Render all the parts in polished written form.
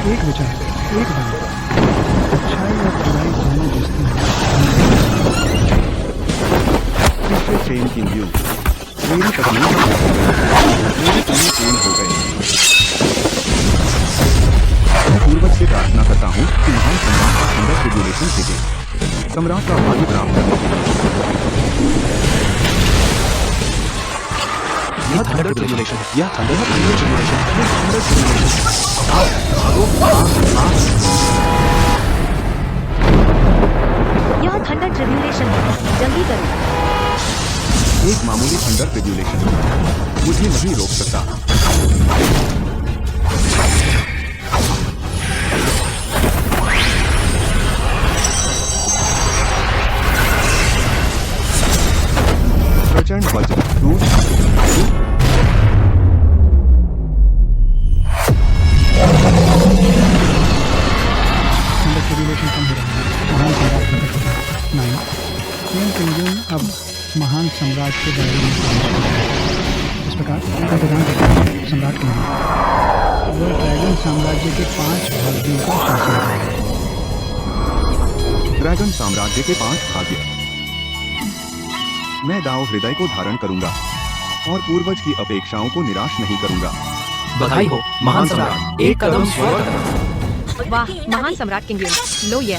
एक विचार, एक बात, अच्छाई और बुराई दोनों जिसती हैं। तीसरे चेन किंग यू, मेरी तकलीफ मेरे सपने पूर्ण हो गए। मैं पूर्वज से प्रार्थना करता हूँ कि महान सम्राट का सुंदर ट्रिब्यूलेशन भेजे, सम्राट का भाग्य प्राप्त करे। यह थंडर ट्रिब्यूलेशन, यह थंडर ट्रिब्यूलेशन, यह थंडर ट्रिब्यूलेशन। यह थंडर ट्रिब्यूलेशन है, जल्दी करो। एक मामूली थंडर ट्रिब्यूलेशन मुझे नहीं रोक सकता। प्रचंड वज्र दूर ट्रिब्यूलेशन कम हो रहा है, महान सम्राट प्रकट होगा। 9 चेन किंग यू अब महान सम्राट के दायरे में प्रवेश करता है। इस प्रकार उनका प्रदान करता है सम्राट किंग यू। वह ड्रैगन साम्राज्य के 5 भाग्यों का शासक है। ड्रैगन साम्राज्य के 5 भाग्य। मैं दाव हृदय को धारण करूंगा और पूर्वज की अपेक्षाओं को निराश नहीं करूंगा। बधाई हो महान सम्राट, एक कदम स्वर्ग। वाह महान सम्राट किंग यू, लो ये।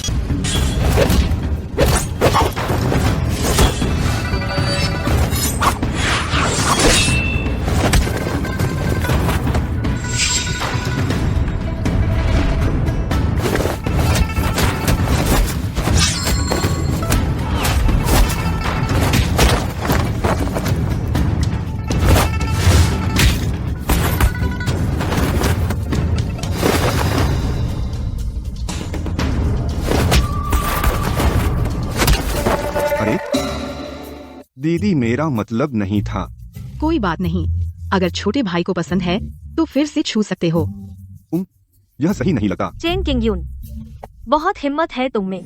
दीदी मेरा मतलब नहीं था। कोई बात नहीं, अगर छोटे भाई को पसंद है तो फिर से छू सकते हो। यह सही नहीं लगा। चेन किंग यून, बहुत हिम्मत है तुम में।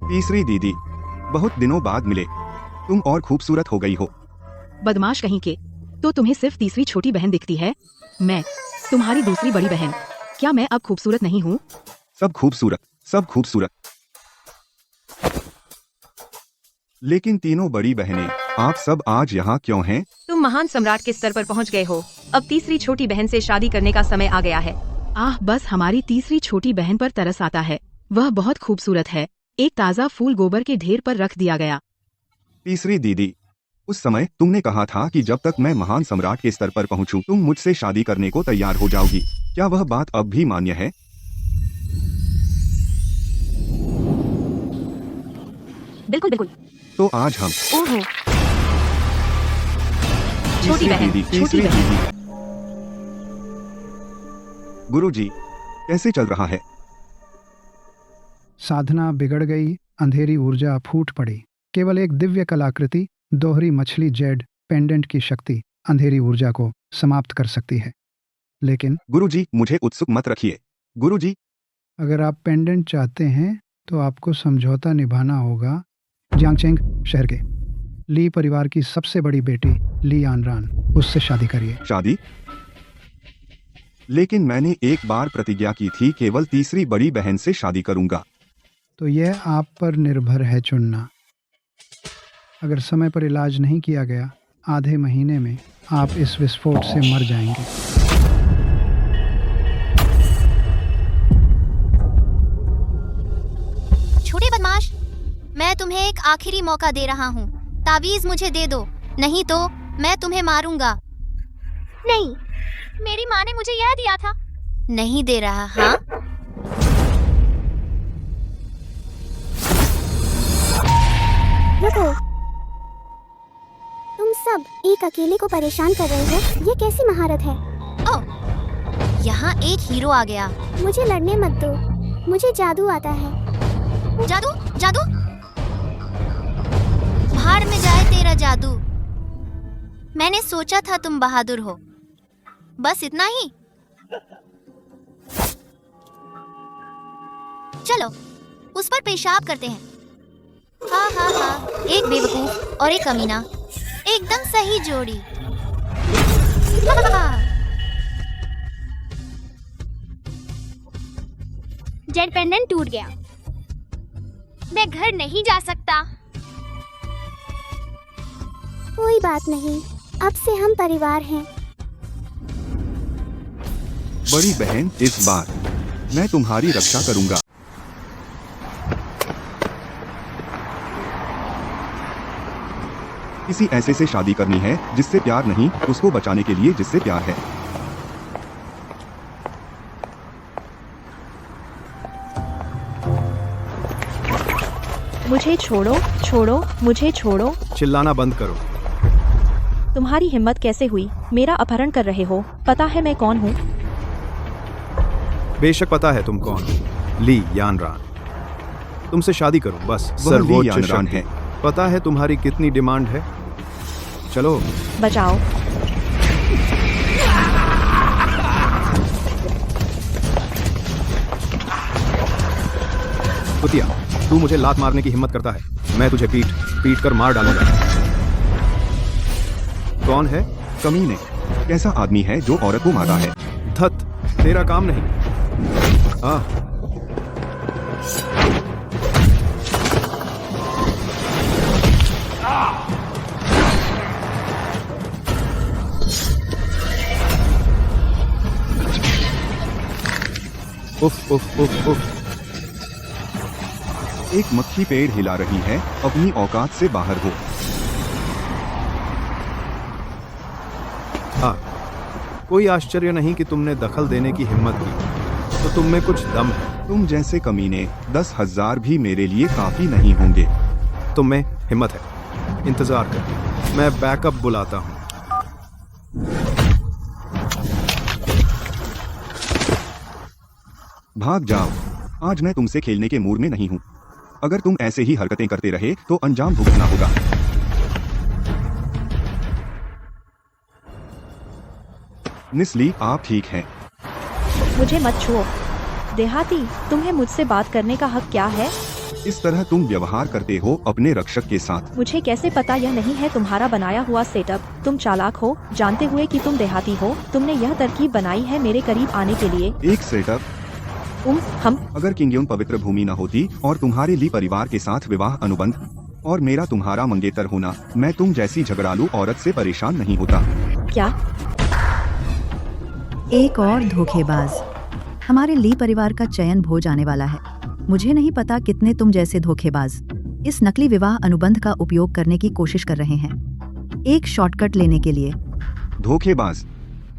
तीसरी दीदी, बहुत दिनों बाद मिले, तुम और खूबसूरत हो गई हो। बदमाश कहीं के, तो तुम्हें सिर्फ तीसरी छोटी बहन दिखती है। मैं तुम्हारी दूसरी बड़ी बहन, क्या मैं अब खूबसूरत नहीं हूँ? सब खूबसूरत, सब खूबसूरत। लेकिन तीनों बड़ी बहनें, आप सब आज यहाँ क्यों हैं? तुम महान सम्राट के स्तर पर पहुँच गए हो, अब तीसरी छोटी बहन से शादी करने का समय आ गया है। आह, बस हमारी तीसरी छोटी बहन पर तरस आता है, वह बहुत खूबसूरत है। एक ताज़ा फूल गोबर के ढेर पर रख दिया गया। तीसरी दीदी, उस समय तुमने कहा था कि जब तक मैं महान सम्राट के स्तर पर पहुंचूं, तुम मुझसे शादी करने को तैयार हो जाओगी। क्या वह बात अब भी मान्य है? बिल्कुल बिल्कुल। तो आज हम ओहो, छोटी बहन, दीदी, छोटी तीसरी बहन। दीदी। गुरुजी, कैसे चल रहा है? साधना बिगड़ गई, अंधेरी ऊर्जा फूट पड़ी। केवल एक दिव्य कलाकृति, दोहरी मछली जेड पेंडेंट की शक्ति अंधेरी ऊर्जा को समाप्त कर सकती है। लेकिन गुरुजी, मुझे उत्सुक मत रखिए। गुरुजी, अगर आप पेंडेंट चाहते हैं तो आपको समझौता निभाना होगा। जियांगचेंग शहर के ली परिवार की सबसे बड़ी बेटी ली आनरान, उससे शादी करिए। शादी? लेकिन मैंने एक बार प्रतिज्ञा की थी, केवल तीसरी बड़ी बहन से शादी करूंगा। तो यह आप पर निर्भर है चुनना। अगर समय पर इलाज नहीं किया गया, आधे महीने में आप इस विस्फोट से मर जाएंगे। छोटे बदमाश, मैं तुम्हें एक आखिरी मौका दे रहा हूँ। तावीज मुझे दे दो, नहीं तो मैं तुम्हें मारूंगा। नहीं, मेरी माँ ने मुझे यह दिया था। नहीं दे रहा? हाँ, रुको, तुम सब एक अकेले को परेशान कर रहे हो। ये कैसी महारत है? ओह, यहाँ एक हीरो आ गया। मुझे लड़ने मत दो, मुझे जादू आता है। जादू? जादू? भाड़ में जाए जादू। मैंने सोचा था तुम बहादुर हो, बस इतना ही। चलो उस पर पेशाब करते हैं। हाँ हाँ हाँ, एक बेवकूफ और एक कमीना, एकदम सही जोड़ी। जेट पेंडेंट टूट गया। मैं घर नहीं जा सकता। कोई बात नहीं, अब से हम परिवार हैं। बड़ी बहन, इस बार मैं तुम्हारी रक्षा करूंगा। किसी ऐसे से शादी करनी है जिससे प्यार नहीं, उसको बचाने के लिए जिससे प्यार है। मुझे छोड़ो, छोड़ो, मुझे छोड़ो। चिल्लाना बंद करो। तुम्हारी हिम्मत कैसे हुई? मेरा अपहरण कर रहे हो? पता है मैं कौन हूँ? बेशक पता है तुम कौन हो। ली यानरान। तुमसे शादी करूं बस। वह ली सर्वोच्च यानरान शक्ति। है। पता है तुम्हारी कितनी डिमांड है? चलो। बचाओ। कुतिया, तू मुझे लात मारने की हिम्मत करता है, मैं तुझे पीट कर मार डालूंगा। कौन है? कमीने, कैसा आदमी है जो औरत को मारता है? धत, तेरा काम नहीं। उफ उफ उफ उफ। एक मक्खी पेड़ हिला रही है, अपनी औकात से बाहर हो। कोई आश्चर्य नहीं कि तुमने दखल देने की हिम्मत की, तो तुम में कुछ दम है। तुम जैसे कमीने 10,000 भी मेरे लिए काफी नहीं होंगे। तुम में हिम्मत है। इंतजार कर, मैं बैकअप बुलाता हूँ। भाग जाओ, आज मैं तुमसे खेलने के मूड में नहीं हूँ। अगर तुम ऐसे ही हरकतें करते रहे तो अंजाम भुगतना होगा। निस्ली, आप ठीक हैं? मुझे मत छुओ। देहाती, तुम्हें मुझसे बात करने का हक क्या है? इस तरह तुम व्यवहार करते हो अपने रक्षक के साथ। मुझे कैसे पता यह नहीं है तुम्हारा बनाया हुआ सेटअप? तुम चालाक हो, जानते हुए कि तुम देहाती हो। तुमने यह तरकीब बनाई है मेरे करीब आने के लिए। एक सेटअप? हम अगर किंगयुन पवित्र भूमि न होती और तुम्हारे ली परिवार के साथ विवाह अनुबंध और मेरा तुम्हारा मंगेतर होना, मैं तुम जैसी झगड़ालू औरत से परेशान नहीं होता। क्या? एक और धोखेबाज। हमारे ली परिवार का चयन हो जाने वाला है। मुझे नहीं पता कितने तुम जैसे धोखेबाज इस नकली विवाह अनुबंध का उपयोग करने की कोशिश कर रहे हैं, एक शॉर्टकट लेने के लिए। धोखेबाज?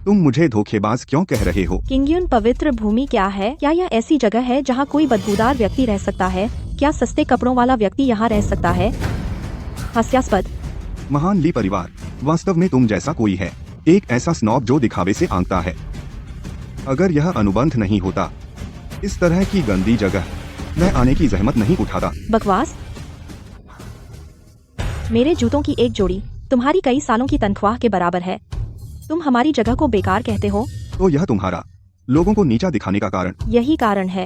तुम मुझे धोखेबाज क्यों कह रहे हो? किंगयुन पवित्र भूमि क्या है? क्या यह ऐसी जगह है जहाँ कोई बदबूदार व्यक्ति रह सकता है? क्या सस्ते कपड़ों वाला व्यक्ति यहाँ रह सकता है? हास्यास्पद। महान ली परिवार, वास्तव में तुम जैसा कोई है, एक ऐसा स्नॉब जो दिखावे से आंकता है। अगर यह अनुबंध नहीं होता, इस तरह की गंदी जगह मैं आने की जहमत नहीं उठाता। बकवास। मेरे जूतों की एक जोड़ी तुम्हारी कई सालों की तनख्वाह के बराबर है। तुम हमारी जगह को बेकार कहते हो? तो यह तुम्हारा लोगों को नीचा दिखाने का कारण? यही कारण है।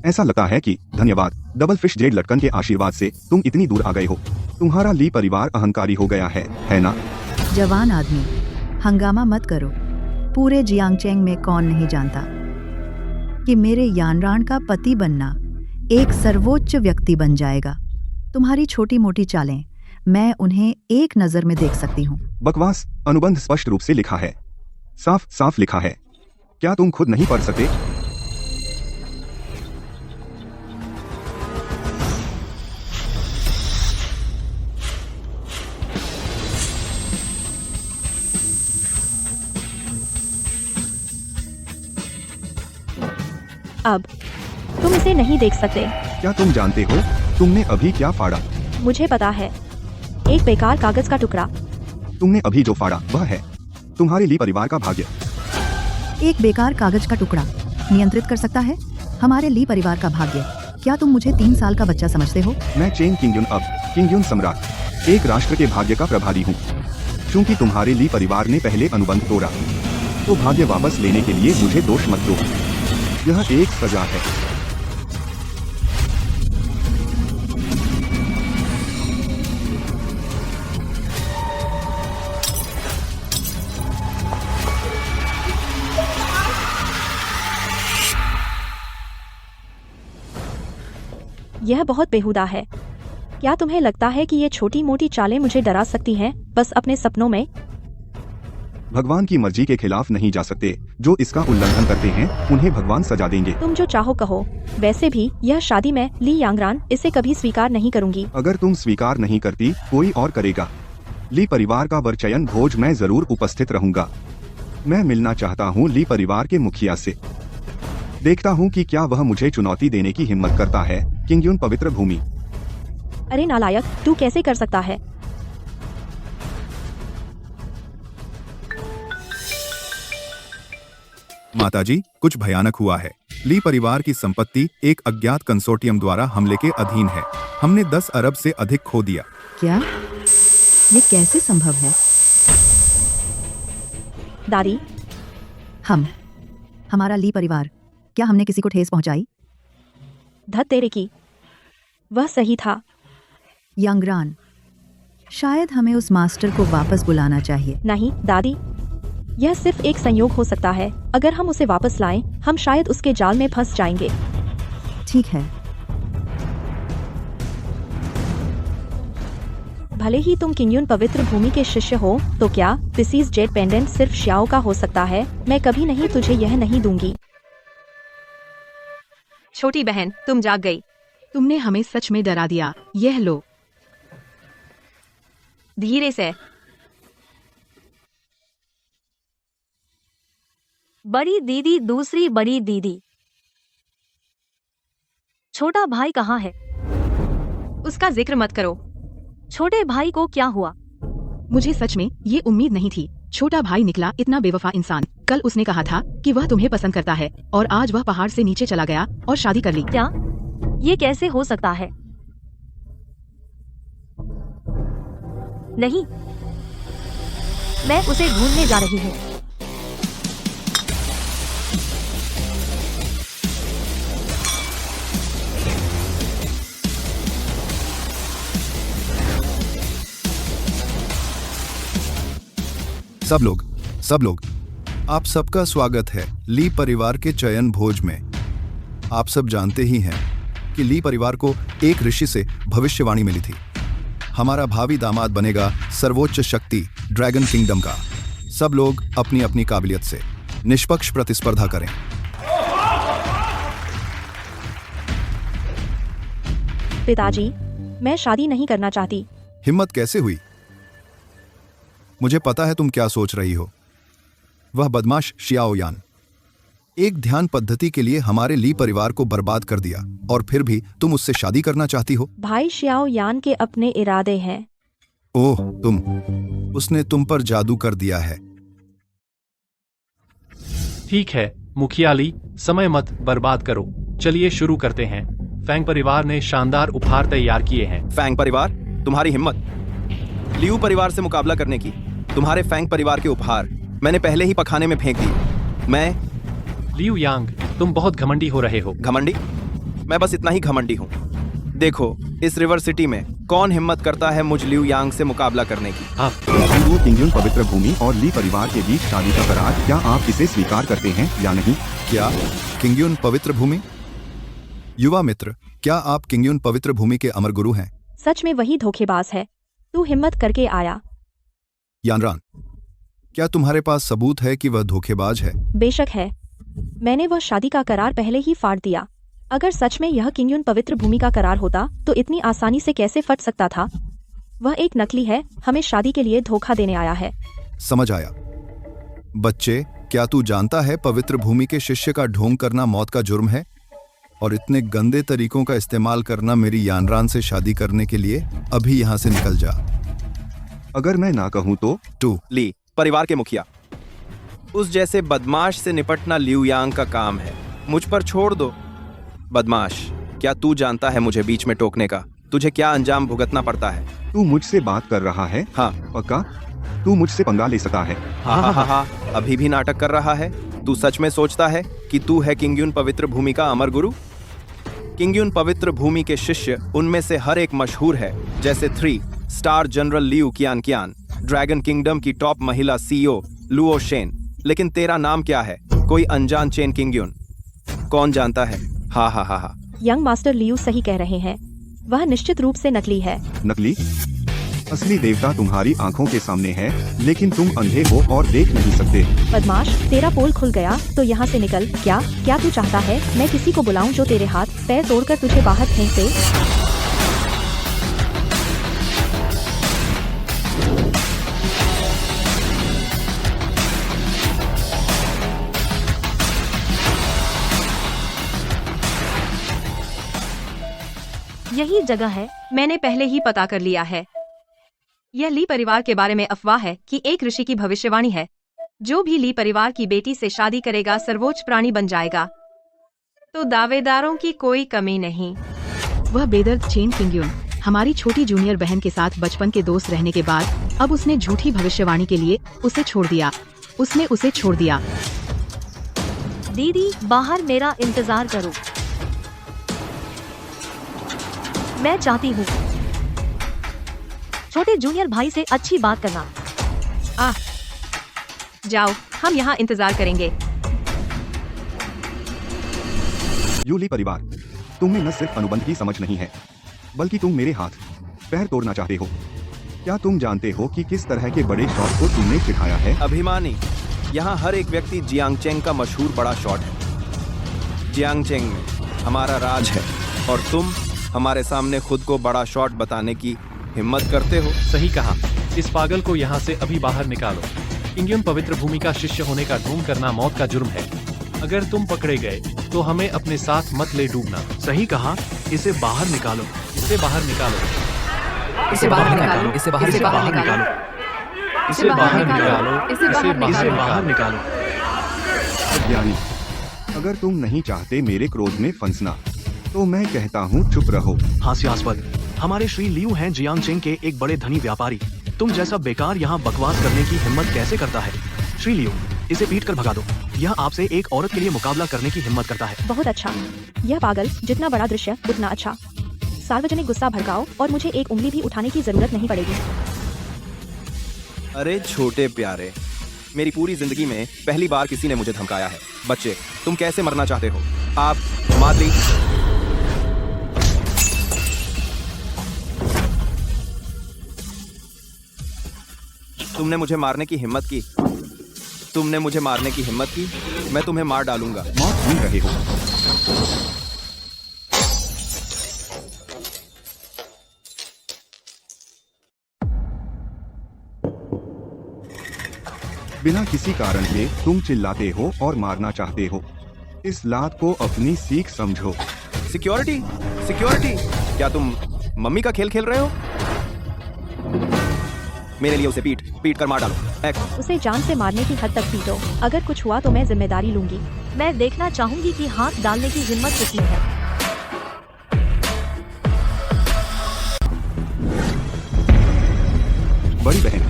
ऐसा लगता है कि धन्यवाद डबल फिश जेड लटकन के आशीर्वाद से तुम इतनी दूर आ गए हो। तुम्हारा ली परिवार अहंकारी हो गया है ना? जवान आदमी, हंगामा मत करो। पूरे जियांगचेंग में कौन नहीं जानता कि मेरे यानरान का पति बनना एक सर्वोच्च व्यक्ति बन जाएगा। तुम्हारी छोटी मोटी चालें मैं उन्हें एक नजर में देख सकती हूँ। बकवास। अनुबंध स्पष्ट रूप से लिखा है, साफ साफ लिखा है। क्या तुम खुद नहीं पढ़ सकते? अब तुम इसे नहीं देख सकते। क्या तुम जानते हो तुमने अभी क्या फाड़ा? मुझे पता है, एक बेकार कागज का टुकड़ा। तुमने अभी जो फाड़ा वह है तुम्हारे ली परिवार का भाग्य। एक बेकार कागज का टुकड़ा नियंत्रित कर सकता है हमारे ली परिवार का भाग्य। क्या तुम मुझे 3 साल का बच्चा समझते हो? मैं चेन किंगयुन, अब किंगयुन सम्राट। एक राष्ट्र के भाग्य का प्रभारी हूँ। चूंकि तुम्हारे ली परिवार ने पहले अनुबंध तोड़ा, तो भाग्य वापस लेने के लिए मुझे दोष मत दो। यह एक सजा है। यह बहुत बेहुदा है। क्या तुम्हें लगता है कि ये छोटी मोटी चालें मुझे डरा सकती हैं, बस अपने सपनों में? भगवान की मर्जी के खिलाफ नहीं जा सकते। जो इसका उल्लंघन करते हैं उन्हें भगवान सजा देंगे। तुम जो चाहो कहो। वैसे भी यह शादी मैं ली यांगरान इसे कभी स्वीकार नहीं करूंगी। अगर तुम स्वीकार नहीं करती, कोई और करेगा। ली परिवार का वर चयन भोज में जरूर उपस्थित रहूंगा। मैं मिलना चाहता हूँ ली परिवार के मुखिया से। देखता हूँ कि क्या वह मुझे चुनौती देने की हिम्मत करता है। किंगयुन पवित्र भूमि। अरे नालायक, तू कैसे कर सकता है? माताजी, कुछ भयानक हुआ है। ली परिवार की संपत्ति एक अज्ञात कंसोर्टियम द्वारा हमले के अधीन है। हमने 10 अरब से अधिक खो दिया। क्या ये कैसे संभव है? दादी, हमारा ली परिवार, क्या हमने किसी को ठेस पहुंचाई? धत तेरे की, वह सही था। यांगरान, शायद हमें उस मास्टर को वापस बुलाना चाहिए। नहीं दादी, यह सिर्फ एक संयोग हो सकता है। अगर हम उसे वापस लाएं, हम शायद उसके जाल में फंस जाएंगे। ठीक है, भले ही तुम किंगयुन पवित्र भूमि के शिष्य हो, तो क्या पिसीज जेट पेंडेंट सिर्फ श्याओ का हो सकता है? मैं कभी नहीं तुझे यह नहीं दूंगी। छोटी बहन, तुम जाग गई। तुमने हमें सच में डरा दिया। यह लो। धीरे से। बड़ी दीदी, दूसरी बड़ी दीदी। छोटा भाई कहाँ है? उसका जिक्र मत करो। छोटे भाई को क्या हुआ? मुझे सच में ये उम्मीद नहीं थी। छोटा भाई निकला इतना बेवफा इंसान। कल उसने कहा था कि वह तुम्हें पसंद करता है, और आज वह पहाड़ से नीचे चला गया और शादी कर ली। क्या? ये कैसे हो सकता है? नहीं, मैं उसे ढूंढने जा रही हूँ। सब लोग, आप सबका स्वागत है ली परिवार के चयन भोज में। आप सब जानते ही हैं कि ली परिवार को एक ऋषि से भविष्यवाणी मिली थी। हमारा भावी दामाद बनेगा सर्वोच्च शक्ति ड्रैगन किंगडम का। सब लोग अपनी अपनी काबिलियत से निष्पक्ष प्रतिस्पर्धा करें। पिताजी, मैं शादी नहीं करना चाहती। हिम्मत कैसे हुई? मुझे पता है तुम क्या सोच रही हो। वह बदमाश शियाओ यान एक ध्यान पद्धति के लिए हमारे ली परिवार को बर्बाद कर दिया, और फिर भी तुम उससे शादी करना चाहती हो। भाई शियाओ यान के अपने इरादे हैं। ओह, उसने तुम पर जादू कर दिया है। ठीक है मुखिया ली, समय मत बर्बाद करो। चलिए शुरू करते हैं। फैंग परिवार ने शानदार उपहार तैयार किए हैं। फैंग परिवार, तुम्हारी हिम्मत लियू परिवार से मुकाबला करने की। तुम्हारे फैंग परिवार के उपहार मैंने पहले ही पखाने में फेंक दिए। मैं लियू यांग, तुम बहुत घमंडी हो रहे हो। घमंडी? मैं बस इतना ही घमंडी हूँ। देखो, इस रिवर सिटी में कौन हिम्मत करता है मुझ लियू यांग से मुकाबला करने की। वो किंगयुन पवित्र भूमि और ली परिवार के बीच शादी का करार, क्या आप इसे स्वीकार करते हैं या नहीं? क्या किंगयुन पवित्र भूमि? युवा मित्र, क्या आप किंगयुन पवित्र भूमि के अमर गुरु हैं? सच में वही धोखेबाज है। तू हिम्मत करके आया। यानरान, क्या तुम्हारे पास सबूत है कि वह धोखेबाज है? बेशक है। मैंने वह शादी का करार पहले ही फाड़ दिया। अगर सच में यह किंगयुन पवित्र भूमि का करार होता, तो इतनी आसानी से कैसे फट सकता था? वह एक नकली है, हमें शादी के लिए धोखा देने आया है। समझ आया। बच्चे, क्या तू जानता है पवित्र भूमि के शिष्य का ढोंग करना मौत का जुर्म है? और इतने गंदे तरीकों का इस्तेमाल करना मेरी यानरान से शादी करने के लिए? अभी यहाँ से निकल जा। अगर मैं ना कहूँ तो? तू ली परिवार के मुखिया, उस जैसे बदमाश से निपटना लियू यांग का काम है। मुझ पर छोड़ दो। बदमाश, क्या तू जानता है मुझे बीच में टोकने का तुझे क्या अंजाम भुगतना पड़ता है? तू मुझसे बात कर रहा है? हाँ। पक्का? तू मुझसे पंगा ले सकता है? हा, अभी भी नाटक कर रहा है? तू सच में सोचता है कि तू है किंगयुन पवित्र भूमि का अमर गुरु? किंगयुन पवित्र भूमि के शिष्य उनमें से हर एक मशहूर है, जैसे 3 स्टार जनरल लियू कियान, ड्रैगन किंगडम की टॉप महिला CEO लुओ शेन। लेकिन तेरा नाम क्या है? कोई अनजान चेन किंगयुन? कौन जानता है? हा। यंग मास्टर लियू सही कह रहे हैं, वह निश्चित रूप से नकली है। नकली? असली देवता तुम्हारी आंखों के सामने है, लेकिन तुम अंधे हो और देख नहीं सकते। बदमाश, तेरा पोल खुल गया तो यहाँ से निकल। क्या तू चाहता है मैं किसी को बुलाऊं जो तेरे हाथ पैर तोड़कर तुझे बाहर फेंक दे? यही जगह है, मैंने पहले ही पता कर लिया है। यह ली परिवार के बारे में अफवाह है कि एक ऋषि की भविष्यवाणी है, जो भी ली परिवार की बेटी से शादी करेगा सर्वोच्च प्राणी बन जाएगा। तो दावेदारों की कोई कमी नहीं। वह बेदर्द चेन किंगयुन हमारी छोटी जूनियर बहन के साथ बचपन के दोस्त रहने के बाद अब उसने झूठी भविष्यवाणी के लिए उसे छोड़ दिया। उसने उसे छोड़ दिया। दीदी, बाहर मेरा इंतजार करो, मैं चाहती हूँ छोटे जूनियर भाई से अच्छी बात करना। जाओ, हम यहाँ इंतजार करेंगे। यूली परिवार, तुम्हें न सिर्फ अनुबंध की समझ नहीं है, बल्कि तुम मेरे हाथ पैर तोड़ना चाहते हो। क्या तुम जानते हो कि किस तरह के बड़े शॉट को तुमने सिखाया है? अभिमानी, यहाँ हर एक व्यक्ति जियांगचेंग का मशहूर बड़ा शॉट है। जियांगचेंग में हमारा राज है और तुम हमारे सामने खुद को बड़ा शॉट बताने की हिम्मत करते हो? सही कहा। इस पागल को यहाँ से अभी बाहर निकालो। किंगयुन पवित्र भूमि का शिष्य होने का ढोंग करना मौत का जुर्म है। अगर तुम पकड़े गए तो हमें अपने साथ मत ले डूबना। सही कहा, इसे बाहर निकालो। इसे बाहर निकालो। इसे बाहर निकालो। इसे बाहर निकालो। इसे बाहर निकालो। इसे बाहर निकालो। अज्ञानी, अगर तुम नहीं चाहते मेरे क्रोध में फंसना तो मैं कहता हूँ चुप रहो। हास्यास्पद, हमारे श्री लियू हैं जियांगचेंग के एक बड़े धनी व्यापारी। तुम जैसा बेकार यहाँ बकवास करने की हिम्मत कैसे करता है? श्री लियू, इसे पीट कर भगा दो। यह आपसे एक औरत के लिए मुकाबला करने की हिम्मत करता है। बहुत अच्छा, यह पागल जितना बड़ा दृश्य उतना अच्छा। सार्वजनिक गुस्सा भड़काओ और मुझे एक उंगली भी उठाने की जरूरत नहीं पड़ेगी। अरे छोटे प्यारे, मेरी पूरी जिंदगी में पहली बार किसी ने मुझे धमकाया है। बच्चे, तुम कैसे मरना चाहते हो? आप माद्री, तुमने मुझे मारने की हिम्मत की। तुमने मुझे मारने की हिम्मत की, मैं तुम्हें मार डालूंगा। मौत सुन रहे हो? बिना किसी कारण के तुम चिल्लाते हो और मारना चाहते हो। इस लात को अपनी सीख समझो। सिक्योरिटी, सिक्योरिटी, क्या तुम मम्मी का खेल खेल रहे हो? मेरे लिए उसे पीट कर मार डालो। उसे जान से मारने की हद तक पीटो। अगर कुछ हुआ तो मैं जिम्मेदारी लूंगी। मैं देखना चाहूंगी कि हाथ डालने की हिम्मत किसकी है। बड़ी बहन,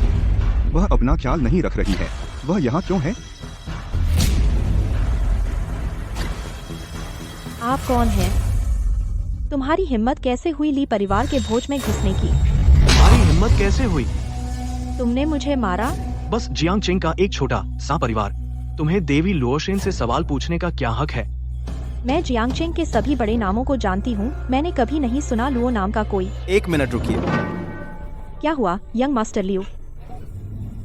वह अपना ख्याल नहीं रख रही है। वह यहाँ क्यों है? आप कौन हैं? तुम्हारी हिम्मत कैसे हुई ली परिवार के भोज में घुसने की? तुम्हारी हिम्मत कैसे हुई? तुमने मुझे मारा? बस जियांगचेंग का एक छोटा सा परिवार। तुम्हें देवी लुओशेन से सवाल पूछने का क्या हक है? मैं जियांगचेंग के सभी बड़े नामों को जानती हूँ। मैंने कभी नहीं सुना लुओ नाम का कोई। एक मिनट रुकिए। क्या हुआ यंग मास्टर लियू?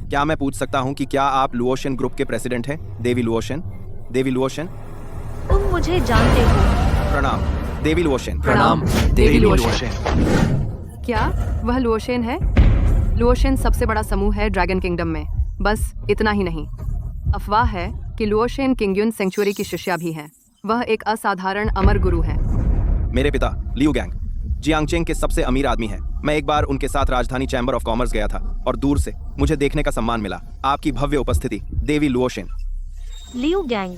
क्या मैं पूछ सकता हूँ कि क्या आप लुओशेन ग्रुप के प्रेसिडेंट हैं? देवी लुओशेन? देवी लुओशेन? तुम मुझे जानते हो? प्रणाम देवी लुओशेन। प्रणाम देवी लुओशेन। क्या वह लुओशेन है? लुओशेन सबसे बड़ा समूह है ड्रैगन किंगडम में। बस इतना ही नहीं, अफवाह है कि लुओशेन किंगयुन सेंचुरी की शिष्या भी है। वह एक असाधारण अमर गुरु है। मेरे पिता लियू गैंग जियांगचेंग के सबसे अमीर आदमी हैं। मैं एक बार उनके साथ राजधानी चैम्बर ऑफ कॉमर्स गया था और दूर से मुझे देखने का सम्मान मिला। आपकी भव्य उपस्थिति देवी लुओशेन। लियू गैंग,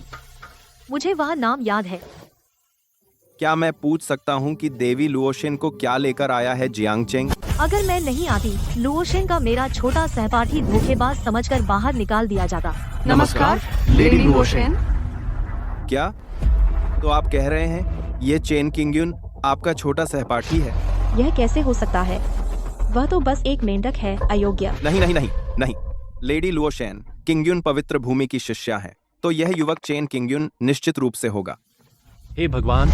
मुझे वह नाम याद है। क्या मैं पूछ सकता हूँ कि देवी लुओशेन को क्या लेकर आया है जियांग चेंग? अगर मैं नहीं आती, लुओशेन का मेरा छोटा सहपाठी धोखेबाज समझकर बाहर निकाल दिया जाता। नमस्कार लेडी लुओशेन। क्या? तो आप कह रहे हैं ये चेन किंगयुन आपका छोटा सहपाठी है? यह कैसे हो सकता है? वह तो बस एक मेंढक है, अयोग्य। नहीं नहीं नहीं नहीं, लेडी लुओशेन किंगयुन पवित्र भूमि की शिष्या है, तो यह युवक चेन किंगयुन निश्चित रूप से होगा। हे भगवान,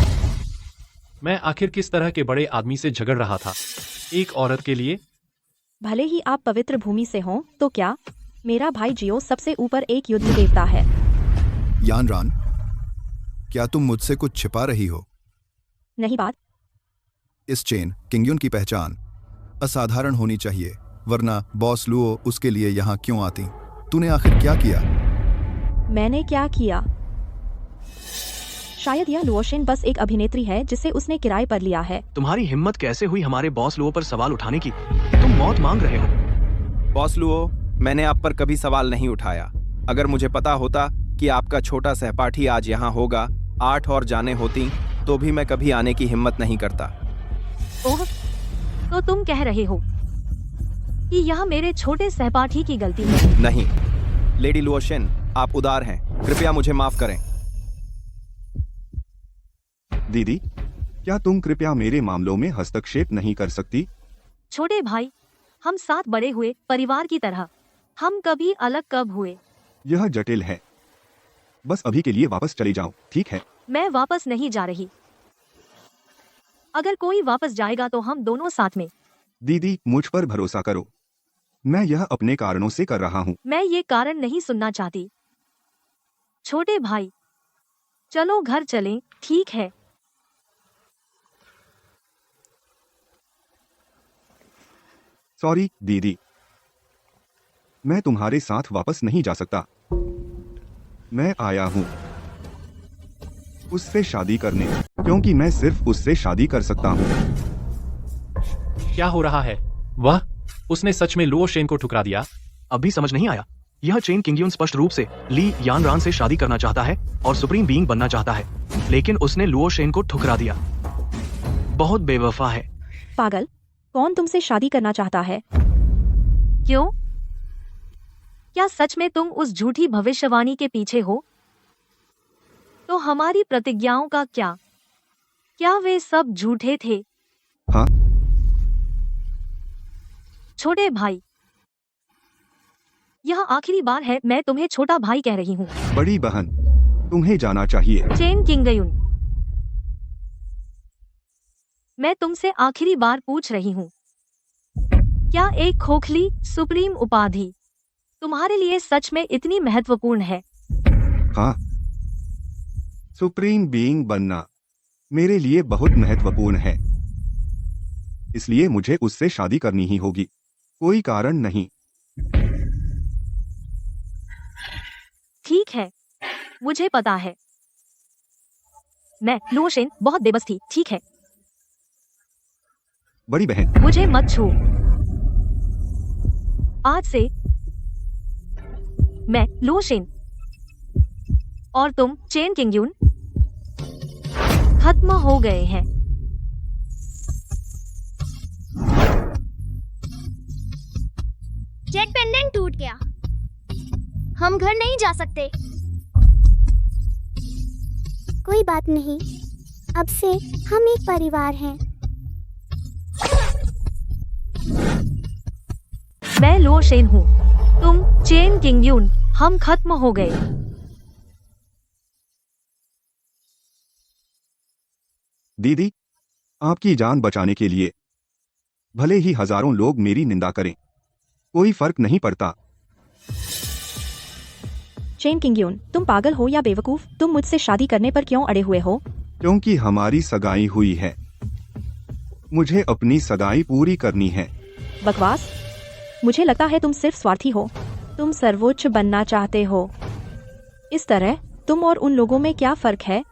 मैं आखिर किस तरह के बड़े आदमी से झगड़ रहा था एक औरत के लिए? भले ही आप पवित्र भूमि से हों, तो क्या? मेरा भाई जियो सबसे ऊपर एक युद्ध देवता है। यानरान, क्या तुम मुझसे कुछ छिपा रही हो? नहीं बात। इस चेन किंगयुन की पहचान असाधारण होनी चाहिए, वरना बॉस लुओ उसके लिए यहाँ क्यों आती? तूने आखिर क्या किया? मैंने क्या किया? शायद यह लुओशेन बस एक अभिनेत्री है जिसे उसने किराए पर लिया है। तुम्हारी हिम्मत कैसे हुई हमारे बॉस लुओ पर सवाल उठाने की? तुम मौत मांग रहे हो। बॉस लुओ, मैंने आप पर कभी सवाल नहीं उठाया। अगर मुझे पता होता कि आपका छोटा सहपाठी आज यहाँ होगा, 8 और जाने होती, तो भी मैं कभी आने की हिम्मत नहीं करता। ओह, तो तुम कह रहे हो कि यह मेरे छोटे सहपाठी की गलती है? नहीं, लेडी लुओशेन, आप उदार हैं, कृपया मुझे माफ करें। दीदी, क्या तुम कृपया मेरे मामलों में हस्तक्षेप नहीं कर सकती? छोटे भाई, हम साथ बड़े हुए परिवार की तरह, हम कभी अलग कब हुए? यह जटिल है। बस अभी के लिए वापस चले जाओ, ठीक है? मैं वापस नहीं जा रही। अगर कोई वापस जाएगा तो हम दोनों साथ में। दीदी, मुझ पर भरोसा करो, मैं यह अपने कारणों से कर रहा हूँ। मैं ये कारण नहीं सुनना चाहती। छोटे भाई, चलो घर चलें, ठीक है? सॉरी दीदी, मैं तुम्हारे साथ वापस नहीं जा सकता। मैं आया हूँ उससे शादी करने, क्योंकि मैं सिर्फ उससे शादी कर सकता हूँ। क्या हो रहा है? वह उसने सच में लुओशेन को ठुकरा दिया? अभी समझ नहीं आया। यह चेन किंगयुन स्पष्ट रूप से ली यानरान से शादी करना चाहता है और सुप्रीम बीइंग बनना चाहता है, लेकिन उसने लुओशेन को ठुकरा दिया। बहुत बेवफा है। पागल, कौन तुमसे शादी करना चाहता है? क्यों? क्या सच में तुम उस झूठी भविष्यवाणी के पीछे हो? तो हमारी प्रतिज्ञाओं का क्या? क्या वे सब झूठे थे? हाँ? छोटे भाई, यह आखिरी बार है मैं तुम्हें छोटा भाई कह रही हूँ। बड़ी बहन, तुम्हें जाना चाहिए। चेन किंगयुन, मैं तुमसे आखिरी बार पूछ रही हूँ, क्या एक खोखली सुप्रीम उपाधि तुम्हारे लिए सच में इतनी महत्वपूर्ण है? हाँ, सुप्रीम बीइंग बनना मेरे लिए बहुत महत्वपूर्ण है, इसलिए मुझे उससे शादी करनी ही होगी, कोई कारण नहीं। ठीक है, मुझे पता है। मैं लुओशेन बहुत बेबस थी, ठीक है? बड़ी बहन, मुझे मत छू। आज से मैं लुओशेन और तुम चेन किंगयुन खत्म हो गए हैं। जेट पेंडेंट टूट गया। हम घर नहीं जा सकते। कोई बात नहीं, अब से हम एक परिवार हैं। मैं लुओशेन हूँ, तुम चेन किंगयुन, हम खत्म हो गए। दीदी, आपकी जान बचाने के लिए भले ही हजारों लोग मेरी निंदा करें, कोई फर्क नहीं पड़ता। चेन किंगयुन, तुम पागल हो या बेवकूफ? तुम मुझसे शादी करने पर क्यों अड़े हुए हो? क्योंकि हमारी सगाई हुई है, मुझे अपनी सगाई पूरी करनी है। बकवास। मुझे लगता है तुम सिर्फ स्वार्थी हो, तुम सर्वोच्च बनना चाहते हो। इस तरह तुम और उन लोगों में क्या फर्क है?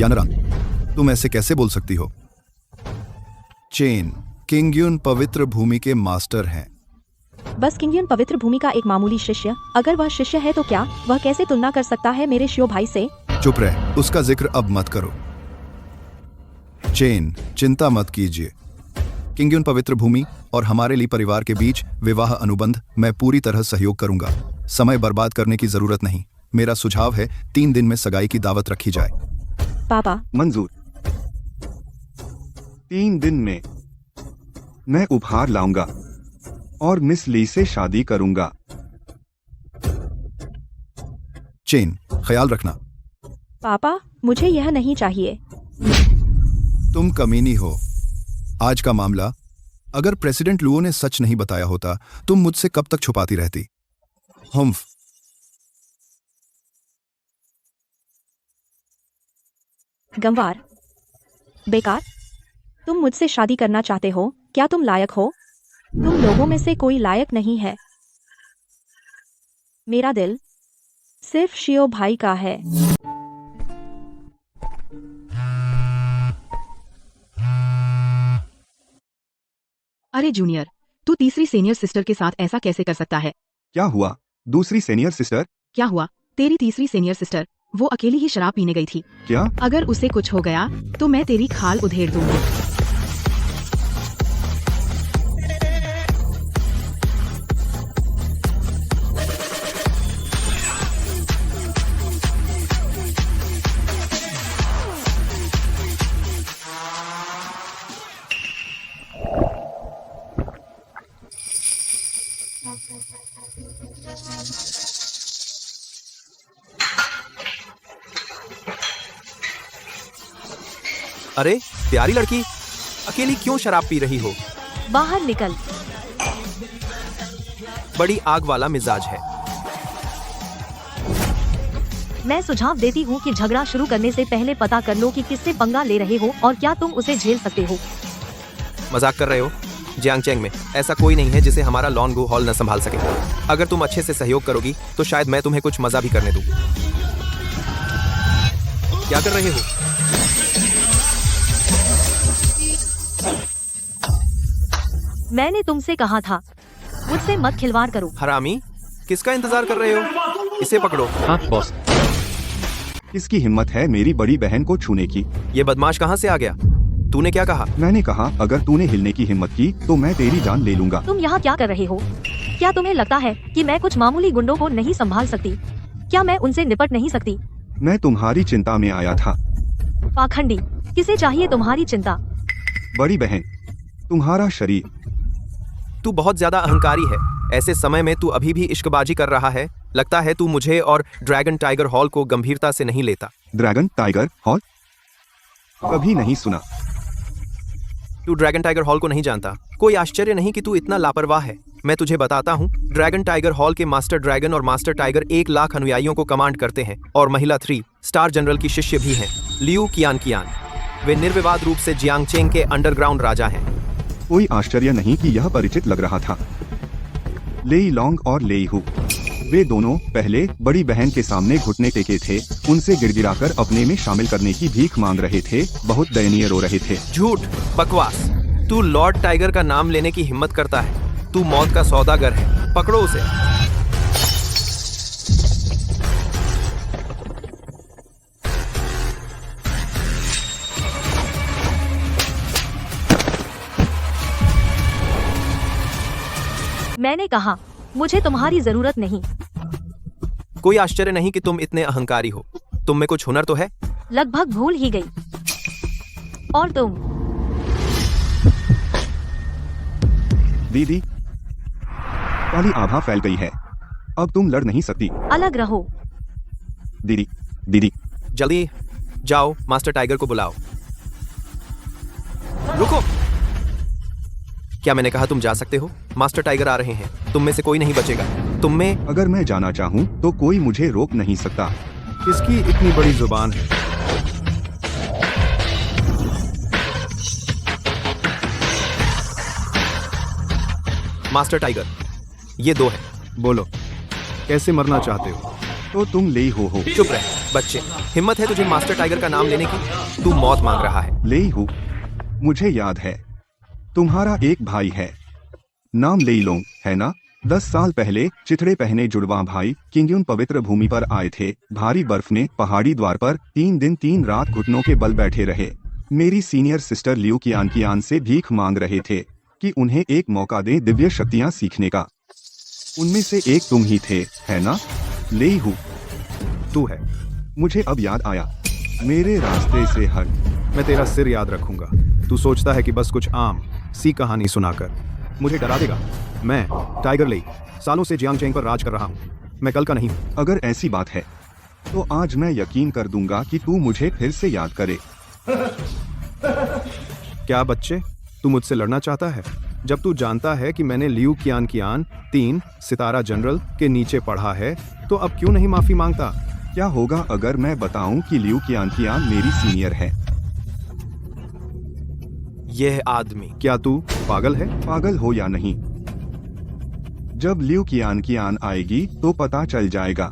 यानरान, तुम ऐसे कैसे बोल सकती हो? चेन किंगयुन पवित्र भूमि के मास्टर हैं। बस किंगयुन पवित्र भूमि का एक मामूली शिष्य। अगर वह शिष्य है तो क्या वह कैसे तुलना कर सकता है मेरे शियो भाई से? चुप रह, उसका जिक्र अब मत करो। चेन, चिंता मत कीजिए। किंग्युन पवित्र भूमि और हमारे ली परिवार के बीच विवाह अनुबंध मैं पूरी तरह सहयोग करूंगा। समय बर्बाद करने की जरूरत नहीं। मेरा सुझाव है 3 दिन में सगाई की दावत रखी जाए। पापा, मंजूर। 3 दिन में मैं उपहार लाऊंगा और मिस ली से शादी करूंगा। चेन, ख्याल रखना। पापा, मुझे यह नहीं चाहिए। तुम कमीनी हो। आज का मामला, अगर प्रेसिडेंट लुओ ने सच नहीं बताया होता, तुम मुझसे कब तक छुपाती रहती? हम्फ। गंवार, बेकार। तुम मुझसे शादी करना चाहते हो? क्या तुम लायक हो? तुम लोगों में से कोई लायक नहीं है। मेरा दिल सिर्फ शियो भाई का है। अरे जूनियर, तू तीसरी सीनियर सिस्टर के साथ ऐसा कैसे कर सकता है? क्या हुआ? दूसरी सीनियर सिस्टर? क्या हुआ? तेरी तीसरी सीनियर सिस्टर, वो अकेली ही शराब पीने गई थी। क्या? अगर उसे कुछ हो गया तो मैं तेरी खाल उधेड़ दूंगी। अरे प्यारी लड़की, अकेली क्यों शराब पी रही हो? बाहर निकल। बड़ी आग वाला मिजाज है। मैं सुझाव देती हूँ कि झगड़ा शुरू करने से पहले पता कर लो कि किससे पंगा ले रहे हो और क्या तुम उसे झेल सकते हो। मजाक कर रहे हो? जियांगचेंग में ऐसा कोई नहीं है जिसे हमारा लॉन गो हॉल न संभाल सके। अगर तुम अच्छे से सहयोग करोगी तो शायद मैं तुम्हें कुछ मजा भी करने दूं। क्या कर रहे हो? मैंने तुमसे कहा था, मुझसे मत खिलवाड़ करो। हरामी, किसका इंतजार कर रहे हो? इसे पकड़ो। हाँ बॉस। किसकी हिम्मत है मेरी बड़ी बहन को छूने की? ये बदमाश कहाँ से आ गया? तूने क्या कहा? मैंने कहा अगर तूने हिलने की हिम्मत की तो मैं तेरी जान ले लूंगा। तुम यहाँ क्या कर रहे हो? क्या तुम्हें लगता है कि मैं कुछ मामूली गुंडों को नहीं संभाल सकती? क्या मैं उनसे निपट नहीं सकती? मैं तुम्हारी चिंता में आया था। पाखंडी, किसे चाहिए तुम्हारी चिंता? बड़ी बहन, तुम्हारा शरीर। तू बहुत ज्यादा अहंकारी है। ऐसे समय में तू अभी भी इश्कबाजी कर रहा है। लगता है तू मुझे और ड्रैगन टाइगर हॉल को गंभीरता से नहीं लेता। Dragon tiger hall? कभी नहीं सुना। तू ड्रैगन टाइगर हॉल को नहीं जानता? कोई आश्चर्य नहीं कि तू इतना लापरवाह है। मैं तुझे बताता हूँ, ड्रैगन टाइगर हॉल के मास्टर ड्रैगन और मास्टर टाइगर 1 लाख अनुयायियों को कमांड करते हैं और महिला 3 स्टार जनरल की शिष्य भी हैं, लियू कियान। वे निर्विवाद रूप से जियांगचेंग के अंडरग्राउंड राजा हैं। कोई आश्चर्य नहीं कि यह परिचित लग रहा था। लेई लॉन्ग और लेई हु, वे दोनों पहले बड़ी बहन के सामने घुटने टेके थे, उनसे गिड़गिड़ाकर अपने में शामिल करने की भीख मांग रहे थे, बहुत दयनीय रो रहे थे। झूठ, बकवास। तू लॉर्ड टाइगर का नाम लेने की हिम्मत करता है? तू मौत का सौदागर है। पकड़ो उसे। मैंने कहा, मुझे तुम्हारी जरूरत नहीं। कोई आश्चर्य नहीं कि तुम इतने अहंकारी हो। तुम में कुछ हुनर तो है। लगभग भूल ही गई। और तुम? दीदी, काली आभा फैल गई है। अब तुम लड़ नहीं सकती। अलग रहो। दीदी, जल्दी जाओ, मास्टर टाइगर को बुलाओ। रुको। क्या मैंने कहा तुम जा सकते हो? मास्टर टाइगर आ रहे हैं। तुम में से कोई नहीं बचेगा। तुम में अगर मैं जाना चाहूँ तो कोई मुझे रोक नहीं सकता। किसकी इतनी बड़ी जुबान है? मास्टर टाइगर, ये 2 है। बोलो, कैसे मरना चाहते हो? तो तुम लेई हो। चुप रह बच्चे। हिम्मत है तुझे मास्टर टाइगर का नाम लेने की? तू मौत मांग रहा है। लेई हु, मुझे याद है, तुम्हारा एक भाई है, नाम लेई लोंग है ना? 10 साल पहले चिथड़े पहने जुड़वा भाई किंग्युन पवित्र भूमि पर आए थे। भारी बर्फ ने पहाड़ी द्वार पर 3 दिन 3 रात घुटनों के बल बैठे रहे। मेरी सीनियर सिस्टर लियू कियान से भीख मांग रहे थे कि उन्हें एक मौका दें दिव्य शक्तियां सीखने का। उनमें से एक तुम ही थे, है ना? लेई हूँ। तू है। मुझे अब याद आया। मेरे रास्ते से हट। मैं तेरा सिर याद रखूंगा। तू सोचता है कि बस कुछ आम सी कहानी सुनाकर मुझे डरा देगा? मैं टाइगर लेई सालों से जियांगचेंग पर राज कर रहा हूँ। मैं कल का नहीं हूँ। अगर ऐसी बात है तो आज मैं यकीन कर दूंगा कि तू मुझे फिर से याद करे। क्या बच्चे, तू मुझसे लड़ना चाहता है? जब तू जानता है कि मैंने लियू कियान 3 सितारा जनरल के नीचे पढ़ा है, तो अब क्यों नहीं माफी मांगता? क्या होगा अगर मैं बताऊं कि लियू कियान मेरी सीनियर है? यह आदमी। क्या तू पागल है? पागल हो या नहीं, जब लियू कियान आएगी तो पता चल जाएगा।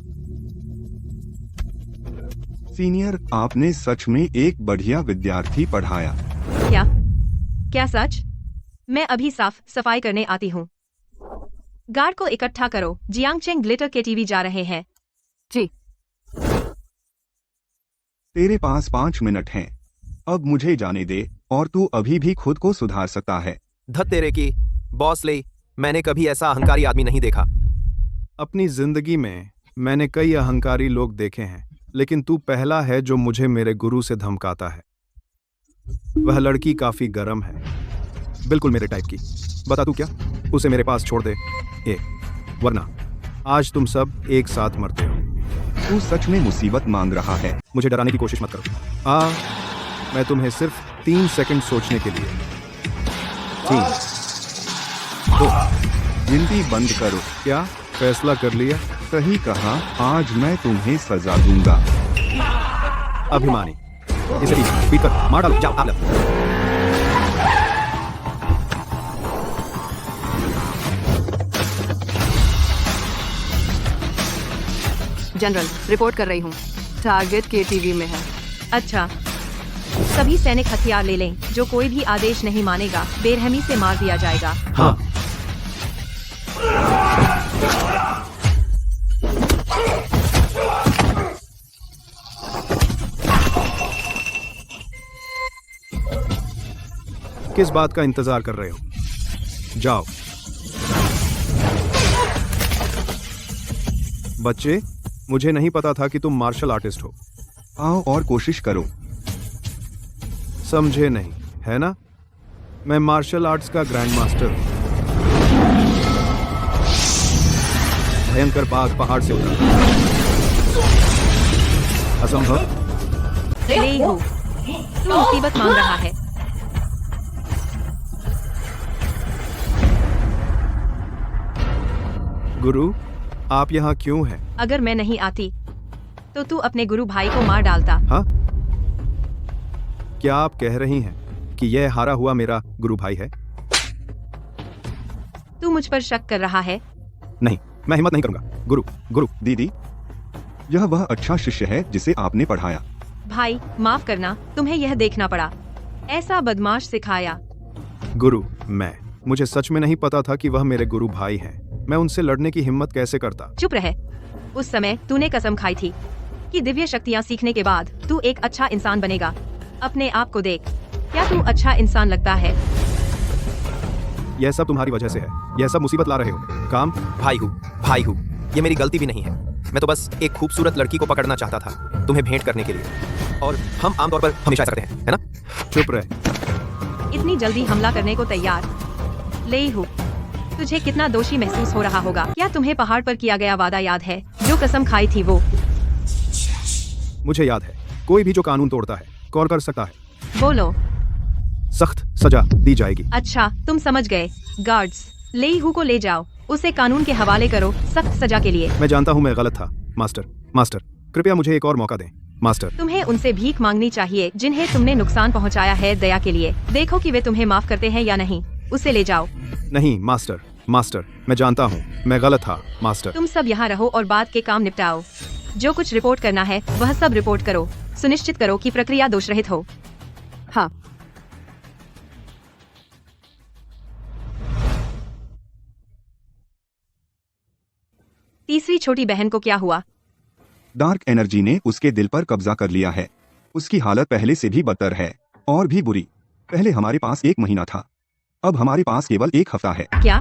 सीनियर, आपने सच में एक बढ़िया विद्यार्थी पढ़ाया। क्या सच? मैं अभी साफ सफाई करने आती हूँ। गार्ड को इकट्ठा करो, जियांगचेंग ग्लिटर के टीवी जा रहे हैं। जी। तेरे पास 5 मिनट हैं। अब मुझे जाने दे और तू अभी भी खुद को सुधार सकता है। धत तेरे की, बॉस ले, मैंने कभी ऐसा अहंकारी आदमी नहीं देखा। अपनी जिंदगी में मैंने कई अहंकारी लोग देखे हैं, लेकिन तू पहला है जो मुझे मेरे गुरु से धमकाता है। वह लड़की काफी गर्म है, बिल्कुल मेरे टाइप की। बता तू क्या उसे मेरे पास छोड़ दे, वरना आज तुम सब एक साथ मरते हो। तू सच में मुसीबत मांग रहा है। मुझे डराने की कोशिश मत करो। मैं तुम्हें सिर्फ 3 सेकंड सोचने के लिए। 3, 2, गिनती बंद करो। क्या फैसला कर लिया? सही कहा, आज मैं तुम्हें सजा दूंगा। अभिमानी, इसे पीट कर मार डालो। जाओ आप लोग। जनरल, रिपोर्ट कर रही हूँ। टारगेट के टीवी में है। अच्छा, सभी सैनिक हथियार ले लें। जो कोई भी आदेश नहीं मानेगा बेरहमी से मार दिया जाएगा। हाँ। किस बात का इंतजार कर रहे हो? जाओ। बच्चे, मुझे नहीं पता था कि तुम मार्शल आर्टिस्ट हो। आओ और कोशिश करो। समझे नहीं, है ना? मैं मार्शल आर्ट्स का ग्रैंड मास्टर हूं। भयंकर बाघ पहाड़ से उतरा। असंभव। ले हूँ, तू मुसीबत मांग रहा है। गुरु, आप यहाँ क्यों हैं? अगर मैं नहीं आती तो तू अपने गुरु भाई को मार डालता। हाँ? क्या आप कह रही हैं कि यह हारा हुआ मेरा गुरु भाई है? तू मुझ पर शक कर रहा है? नहीं, मैं हिम्मत नहीं करूंगा। गुरु। दीदी, यह वह अच्छा शिष्य है जिसे आपने पढ़ाया। भाई, माफ करना, तुम्हें यह देखना पड़ा। ऐसा बदमाश सिखाया। गुरु, मुझे सच में नहीं पता था कि वह मेरे गुरु भाई हैं। मैं उनसे लड़ने की हिम्मत कैसे करता? चुप रहे। उस समय तूने कसम खाई थी कि दिव्य शक्तियाँ सीखने के बाद तू एक अच्छा इंसान बनेगा। अपने आप को देख, क्या तू अच्छा इंसान लगता है? यह सब तुम्हारी वजह से है। यह सब मुसीबत ला रहे हो। काम? भाई हूँ। ये मेरी गलती भी नहीं है। मैं तो बस एक खूबसूरत लड़की को पकड़ना चाहता था, तुम्हें भेंट करने के लिए। और हम आमतौर पर हमेशा ऐसा करते हैं, है ना? चुप रहे। इतनी जल्दी हमला करने को तैयार? ले हूँ, तुझे कितना दोषी महसूस हो रहा होगा। क्या तुम्हें पहाड़ पर किया गया वादा याद है, जो कसम खाई थी वो? मुझे याद है। कोई भी जो कानून तोड़ता है कॉल कर सकता है। बोलो। सख्त सजा दी जाएगी। अच्छा, तुम समझ गए। गार्ड्स, लेई हू को ले जाओ, उसे कानून के हवाले करो सख्त सजा के लिए। मैं जानता हूँ मैं गलत था। मास्टर, कृपया मुझे एक और मौका दें। मास्टर, तुम्हें उनसे भीख मांगनी चाहिए जिन्हें तुमने नुकसान पहुँचाया है, दया के लिए। देखो कि वे तुम्हें माफ करते हैं या नहीं। उसे ले जाओ। नहीं मास्टर, मैं जानता हूँ मैं गलत था। मास्टर, तुम सब यहाँ रहो और बाद के काम निपटाओ। जो कुछ रिपोर्ट करना है वह सब रिपोर्ट करो। सुनिश्चित करो कि प्रक्रिया दोषरहित हो। हाँ। तीसरी छोटी बहन को क्या हुआ? डार्क एनर्जी ने उसके दिल पर कब्जा कर लिया है। उसकी हालत पहले से भी बदतर है। और भी बुरी। पहले हमारे पास 1 महीना था, अब हमारे पास केवल 1 हफ्ता है। क्या?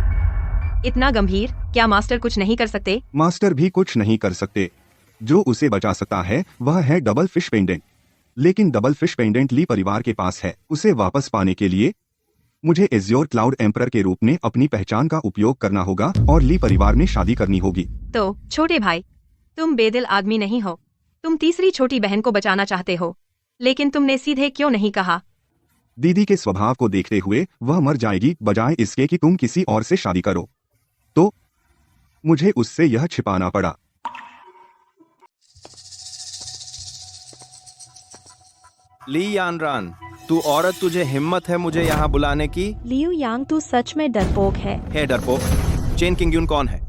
इतना गंभीर? क्या मास्टर कुछ नहीं कर सकते? मास्टर भी कुछ नहीं कर सकते। जो उसे बचा सकता है वह है डबल फिश पेंडेंट। लेकिन डबल फिश पेंडेंट ली परिवार के पास है। उसे वापस पाने के लिए मुझे एज्योर क्लाउड एम्परर के रूप में अपनी पहचान का उपयोग करना होगा और ली परिवार में शादी करनी होगी। तो छोटे भाई, तुम बेदिल आदमी नहीं हो। तुम तीसरी छोटी बहन को बचाना चाहते हो, लेकिन तुमने सीधे क्यों नहीं कहा? दीदी के स्वभाव को देखते हुए वह मर जाएगी बजाय इसके कि तुम किसी और से शादी करो, तो मुझे उससे यह छिपाना पड़ा। ली यानरान, तू औरत, तुझे हिम्मत है मुझे यहाँ बुलाने की? लियू यांग, तू सच में डरपोक है। हे डरपोक, चेन किंगयुन कौन है?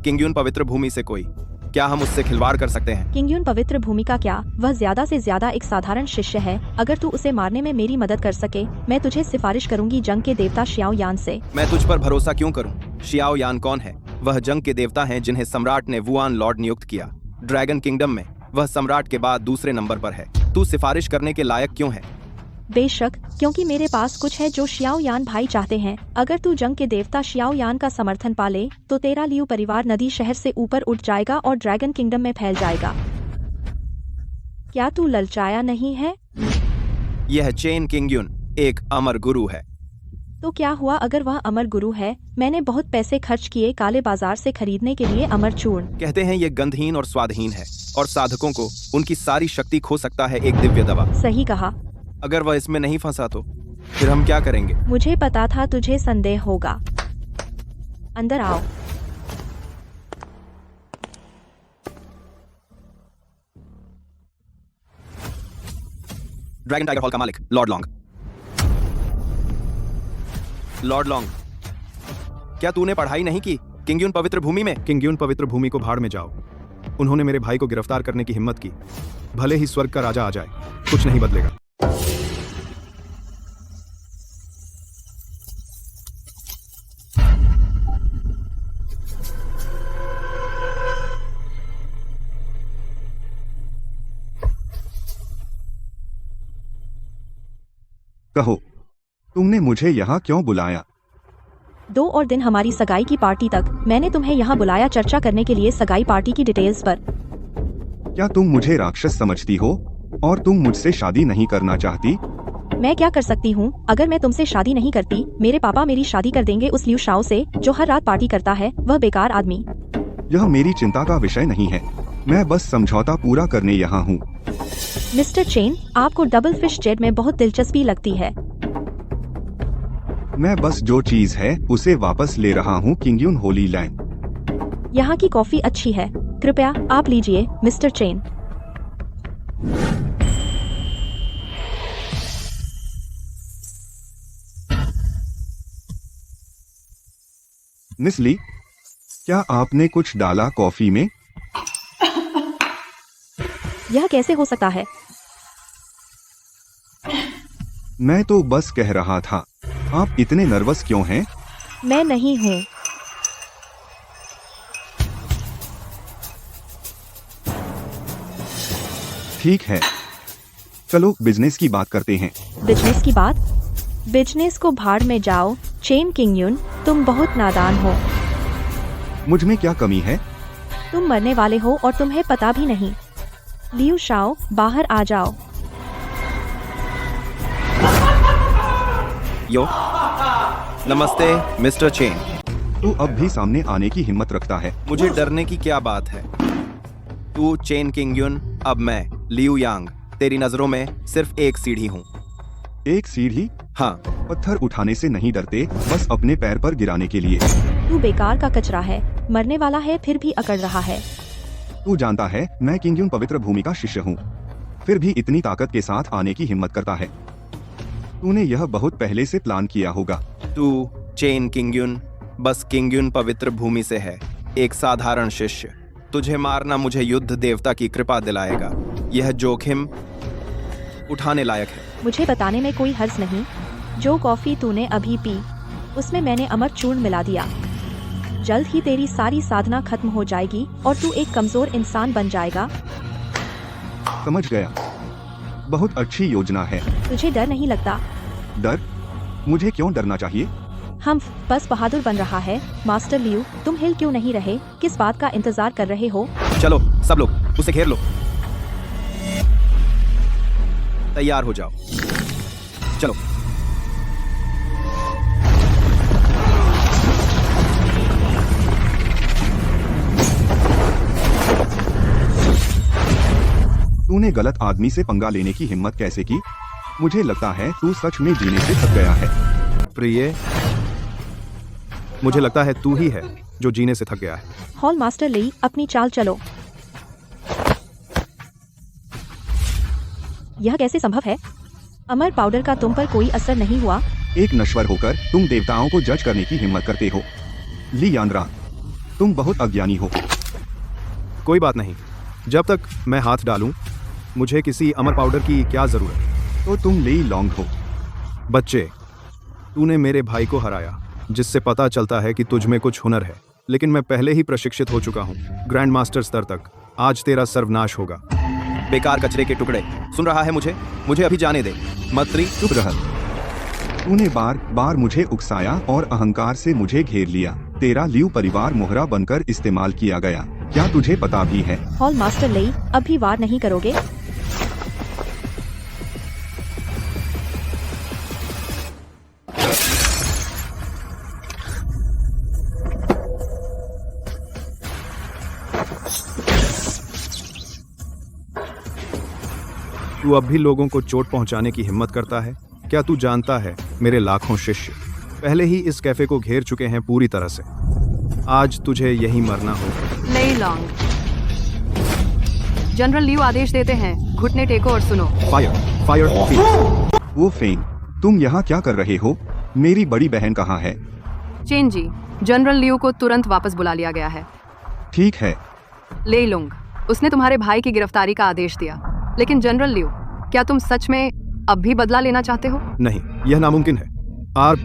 किंगयुन पवित्र भूमि से कोई? क्या हम उससे खिलवाड़ कर सकते हैं? किंगयुन पवित्र भूमि का क्या? वह ज्यादा से ज्यादा एक साधारण शिष्य है। अगर तू उसे मारने में मेरी मदद कर सके, मैं तुझे सिफारिश करूंगी जंग के देवता शियाओ यान से। मैं तुझ पर भरोसा क्यों करूं? शियाओ यान कौन है? वह जंग के देवता हैं जिन्हें सम्राट ने वुआन लॉर्ड नियुक्त किया। ड्रैगन किंगडम में वह सम्राट के बाद दूसरे नंबर पर है। तू सिफारिश करने के लायक क्यों है? बेशक, क्योंकि मेरे पास कुछ है जो शियाओ यान भाई चाहते हैं। अगर तू जंग के देवता शियाओ यान का समर्थन पाले, तो तेरा लियू परिवार नदी शहर से ऊपर उठ जाएगा और ड्रैगन किंगडम में फैल जाएगा। क्या तू ललचाया नहीं है? यह चेन किंगयुन एक अमर गुरु है। तो क्या हुआ अगर वह अमर गुरु है? मैंने बहुत पैसे खर्च किए काले बाजार से खरीदने के लिए अमर चूर्ण। कहते हैं ये गंधहीन और स्वादहीन है और साधकों को उनकी सारी शक्ति खो सकता है एक दिव्य दवा। सही कहा। अगर वह इसमें नहीं फंसा तो फिर हम क्या करेंगे? मुझे पता था तुझे संदेह होगा। अंदर आओ। ड्रैगन टाइगर हॉल का मालिक लॉर्ड लॉन्ग। लॉर्ड लॉन्ग, क्या तूने पढ़ाई नहीं की किंगयुन पवित्र भूमि में? किंगयुन पवित्र भूमि को भाड़ में जाओ। उन्होंने मेरे भाई को गिरफ्तार करने की हिम्मत की। भले ही स्वर्ग का राजा आ जाए, कुछ नहीं बदलेगा। कहो, तुमने मुझे यहाँ क्यों बुलाया? 2 और दिन हमारी सगाई की पार्टी तक मैंने तुम्हें यहाँ बुलाया चर्चा करने के लिए सगाई पार्टी की डिटेल्स पर। क्या तुम मुझे राक्षस समझती हो और तुम मुझसे शादी नहीं करना चाहती? मैं क्या कर सकती हूँ? अगर मैं तुमसे शादी नहीं करती, मेरे पापा मेरी शादी कर देंगे उस लियू शाओ से जो हर रात पार्टी करता है, वह बेकार आदमी। यह मेरी चिंता का विषय नहीं है। मैं बस समझौता पूरा करने यहाँ हूँ। मिस्टर चेन, आपको डबल फिश जेड में बहुत दिलचस्पी लगती है। मैं बस जो चीज है उसे वापस ले रहा हूँ किंगयुन होली लैंड। यहाँ की कॉफी अच्छी है, कृपया आप लीजिए मिस्टर चेन। मिस ली, क्या आपने कुछ डाला कॉफी में? यह कैसे हो सकता है? मैं तो बस कह रहा था। आप इतने नर्वस क्यों हैं? मैं नहीं हूँ। ठीक है, चलो बिजनेस की बात करते हैं। बिजनेस की बात? बिजनेस को भाड़ में जाओ चेन किंगयुन, तुम बहुत नादान हो। मुझ में क्या कमी है? तुम मरने वाले हो और तुम्हें पता भी नहीं। लियू शाओ, बाहर आ जाओ। यो, नमस्ते मिस्टर चेन। तू अब भी सामने आने की हिम्मत रखता है? मुझे डरने की क्या बात है? तू चेन किंगयुन, अब मैं लियू यांग। तेरी नजरों में सिर्फ एक सीढ़ी हूँ। एक सीढ़ी? हाँ। पत्थर उठाने से नहीं डरते, बस अपने पैर पर गिराने के लिए। तू बेकार का कचरा है, मरने वाला है फिर भी अकड़ रहा है। तू जानता है मैं किंगयुन पवित्र भूमि का शिष्य हूँ, फिर भी इतनी ताकत के साथ आने की हिम्मत करता है। तूने यह बहुत पहले से प्लान किया होगा। तू चेन किंगयुन बस किंगयुन पवित्र भूमि से है, एक साधारण शिष्य। तुझे मारना मुझे युद्ध देवता की कृपा दिलाएगा। यह जोखिम उठाने लायक है। मुझे बताने में कोई हर्ज नहीं। जो कॉफी तूने अभी पी, उसमें मैंने अमर चूर्ण मिला दिया। जल्द ही तेरी सारी साधना खत्म हो जाएगी और तू एक कमजोर इंसान बन जाएगा। समझ गया। बहुत अच्छी योजना है। तुझे डर नहीं लगता? डर? मुझे क्यों डरना चाहिए? हम बस बहादुर बन रहा है। मास्टर लियू, तुम हिल क्यों नहीं रहे? किस बात का इंतजार कर रहे हो? चलो सब लोग उसे घेर लो। तैयार हो जाओ। चलो। तूने गलत आदमी से पंगा लेने की हिम्मत कैसे की? मुझे लगता है तू सच में जीने से थक गया है। प्रिय, मुझे लगता है तू ही है जो जीने से थक गया है। हॉल मास्टर ली, अपनी चाल चलो। यह कैसे संभव है? अमर पाउडर का तुम पर कोई असर नहीं हुआ? एक नश्वर होकर तुम देवताओं को जज करने की हिम्मत करते हो। ली यांद्रा, तुम बहुत अज्ञानी हो। कोई बात नहीं, जब तक मैं हाथ डालूं, मुझे किसी अमर पाउडर की क्या जरूरत? तो तुम लेई लॉन्ग हो। बच्चे, तूने मेरे भाई को हराया, जिससे पता चलता है कि तुझ में कुछ हुनर है, लेकिन मैं पहले ही प्रशिक्षित हो चुका हूँ, ग्रैंड मास्टर स्तर तक। आज तेरा सर्वनाश होगा। बेकार कचरे के टुकड़े, सुन रहा है मुझे अभी जाने दे। मत्री, चुप रह। तूने बार बार मुझे उकसाया और अहंकार से मुझे घेर लिया। तेरा लियू परिवार मोहरा बनकर इस्तेमाल किया गया। क्या तुझे पता भी है? हॉल मास्टर ली, अब भी वार नहीं करोगे? तू अब भी लोगों को चोट पहुंचाने की हिम्मत करता है? क्या तू जानता है, मेरे लाखों शिष्य पहले ही इस कैफे को घेर चुके हैं पूरी तरह से। आज तुझे यही मरना होगा। लेई लॉन्ग, जनरल लियू आदेश देते हैं, घुटने टेको और सुनो। Fire, fire. वो फेंग, तुम यहाँ क्या कर रहे हो? मेरी बड़ी बहन कहाँ है? चेन जी, जनरल लियू को तुरंत वापस बुला लिया गया है। ठीक है। लेई लॉन्ग, उसने तुम्हारे भाई की गिरफ्तारी का आदेश दिया, लेकिन जनरल लियू, क्या तुम सच में अब भी बदला लेना चाहते हो? नहीं, यह नामुमकिन है।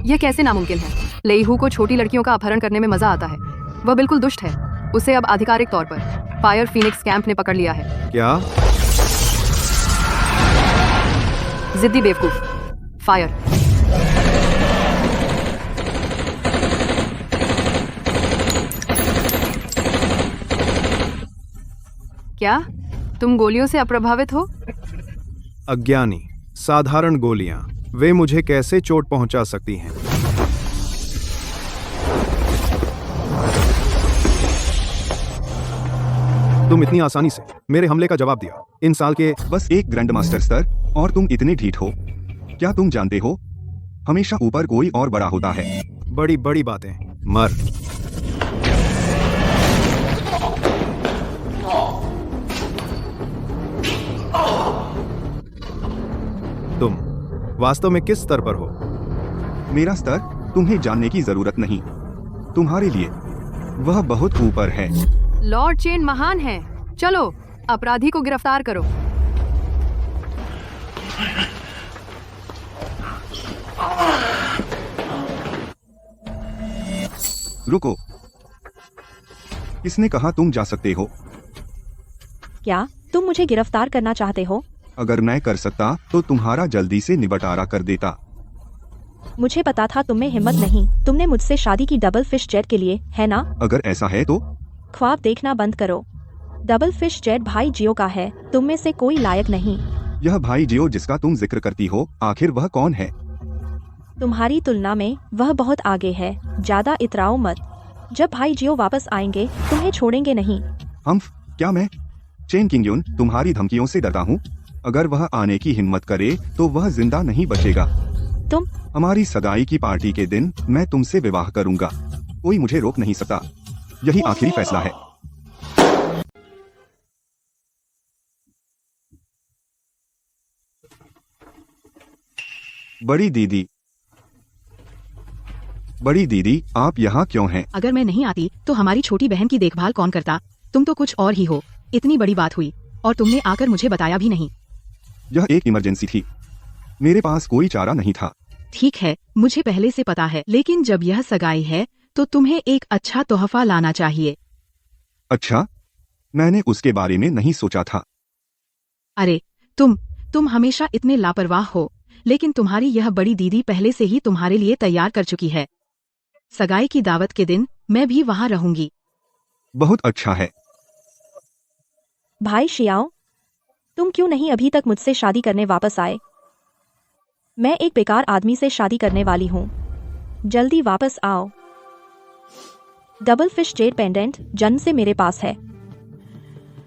यह कैसे नामुमकिन है? लेईहू को छोटी लड़कियों का अपहरण करने में मजा आता है। वह बिल्कुल दुष्ट है। उसे अब आधिकारिक तौर पर फायर फीनिक्स कैंप ने पकड़ लिया है। क्या? जिद्दी बेवकूफ। फायर। क्या तुम गोलियों से अप्रभावित हो? अज्ञानी, साधारण गोलियां, वे मुझे कैसे चोट पहुंचा सकती हैं? तुम इतनी आसानी से मेरे हमले का जवाब दिया। इन साल के बस एक ग्रैंड मास्टर स्तर और तुम इतने ढीठ हो। क्या तुम जानते हो, हमेशा ऊपर कोई और बड़ा होता है। बड़ी बड़ी बातें मर। तुम वास्तव में किस स्तर पर हो? मेरा स्तर तुम्हें जानने की जरूरत नहीं। तुम्हारे लिए वह बहुत ऊपर है। लॉर्ड चेन महान है। चलो अपराधी को गिरफ्तार करो। रुको, किसने कहा तुम जा सकते हो? क्या तुम मुझे गिरफ्तार करना चाहते हो? अगर मैं कर सकता तो तुम्हारा जल्दी से निबटारा कर देता। मुझे पता था तुम में हिम्मत नहीं। तुमने मुझसे शादी की डबल फिश जेट के लिए, है ना? अगर ऐसा है तो ख्वाब देखना बंद करो। डबल फिश जेट भाई जियो का है, तुम में से कोई लायक नहीं। यह भाई जियो जिसका तुम जिक्र करती हो, आखिर वह कौन है? तुम्हारी तुलना में वह बहुत आगे है। ज्यादा इतराओ मत। जब भाई जियो वापस आएंगे तुम्हें छोड़ेंगे नहीं। क्या मैं चेन किंगयुन तुम्हारी धमकियों से डरता हूँ? अगर वह आने की हिम्मत करे तो वह जिंदा नहीं बचेगा। तुम हमारी सगाई की पार्टी के दिन मैं तुमसे विवाह करूंगा। कोई मुझे रोक नहीं सकता। यही आखिरी फैसला है। बड़ी दीदी, आप यहाँ क्यों हैं? अगर मैं नहीं आती तो हमारी छोटी बहन की देखभाल कौन करता? तुम तो कुछ और ही हो। इतनी बड़ी बात हुई और तुमने आकर मुझे बताया भी नहीं। यह एक इमरजेंसी थी, मेरे पास कोई चारा नहीं था। ठीक है, मुझे पहले से पता है, लेकिन जब यह सगाई है तो तुम्हें एक अच्छा तोहफा लाना चाहिए। अच्छा, मैंने उसके बारे में नहीं सोचा था। अरे तुम हमेशा इतने लापरवाह हो, लेकिन तुम्हारी यह बड़ी दीदी पहले से ही तुम्हारे लिए तैयार कर चुकी है। सगाई की दावत के दिन मैं भी वहाँ रहूंगी। बहुत अच्छा है। भाई शियाओ, तुम क्यों नहीं अभी तक मुझसे शादी करने वापस आए? मैं एक बेकार आदमी से शादी करने वाली हूँ। जल्दी वापस आओ। डबल फिश जेड पेंडेंट जन्म से मेरे पास है।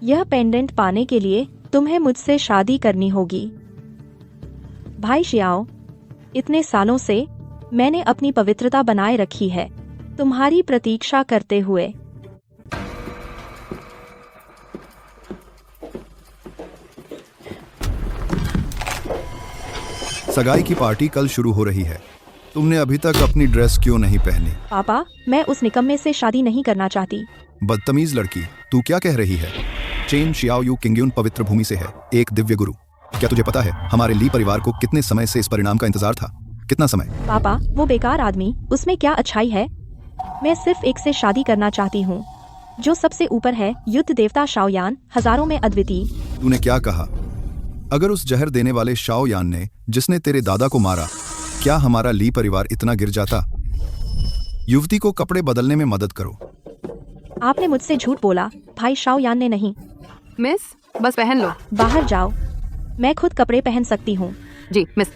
यह पेंडेंट पाने के लिए तुम्हें मुझसे शादी करनी होगी। भाई शियाओ, इतने सालों से मैंने अपनी पवित्रता बनाए रखी है, तुम्हारी प्रतीक्षा करते हुए। सगाई की पार्टी कल शुरू हो रही है। तुमने अभी तक अपनी ड्रेस क्यों नहीं पहनी? पापा, मैं उस निकम्मे से शादी नहीं करना चाहती। बदतमीज लड़की, तू क्या कह रही है? चेन शियाओयू किंगयुन पवित्र भूमि से है, एक दिव्य गुरु। क्या तुझे पता है हमारे ली परिवार को कितने समय से इस परिणाम का इंतजार था? कितना समय? पापा, वो बेकार आदमी, उसमें क्या अच्छाई है? मैं सिर्फ एक से शादी करना चाहती हूँ, जो सबसे ऊपर है, युद्ध देवता शाओयान, हजारों में अद्वितीय। तूने क्या कहा? अगर उस जहर देने वाले शाओयान ने, जिसने तेरे दादा को मारा, क्या हमारा ली परिवार इतना गिर जाता? युवती को कपड़े बदलने में मदद करो। आपने मुझसे झूठ बोला, भाई शाओयान ने नहीं। मिस, बस पहन लो। बाहर जाओ, मैं खुद कपड़े पहन सकती हूँ। जी मिस।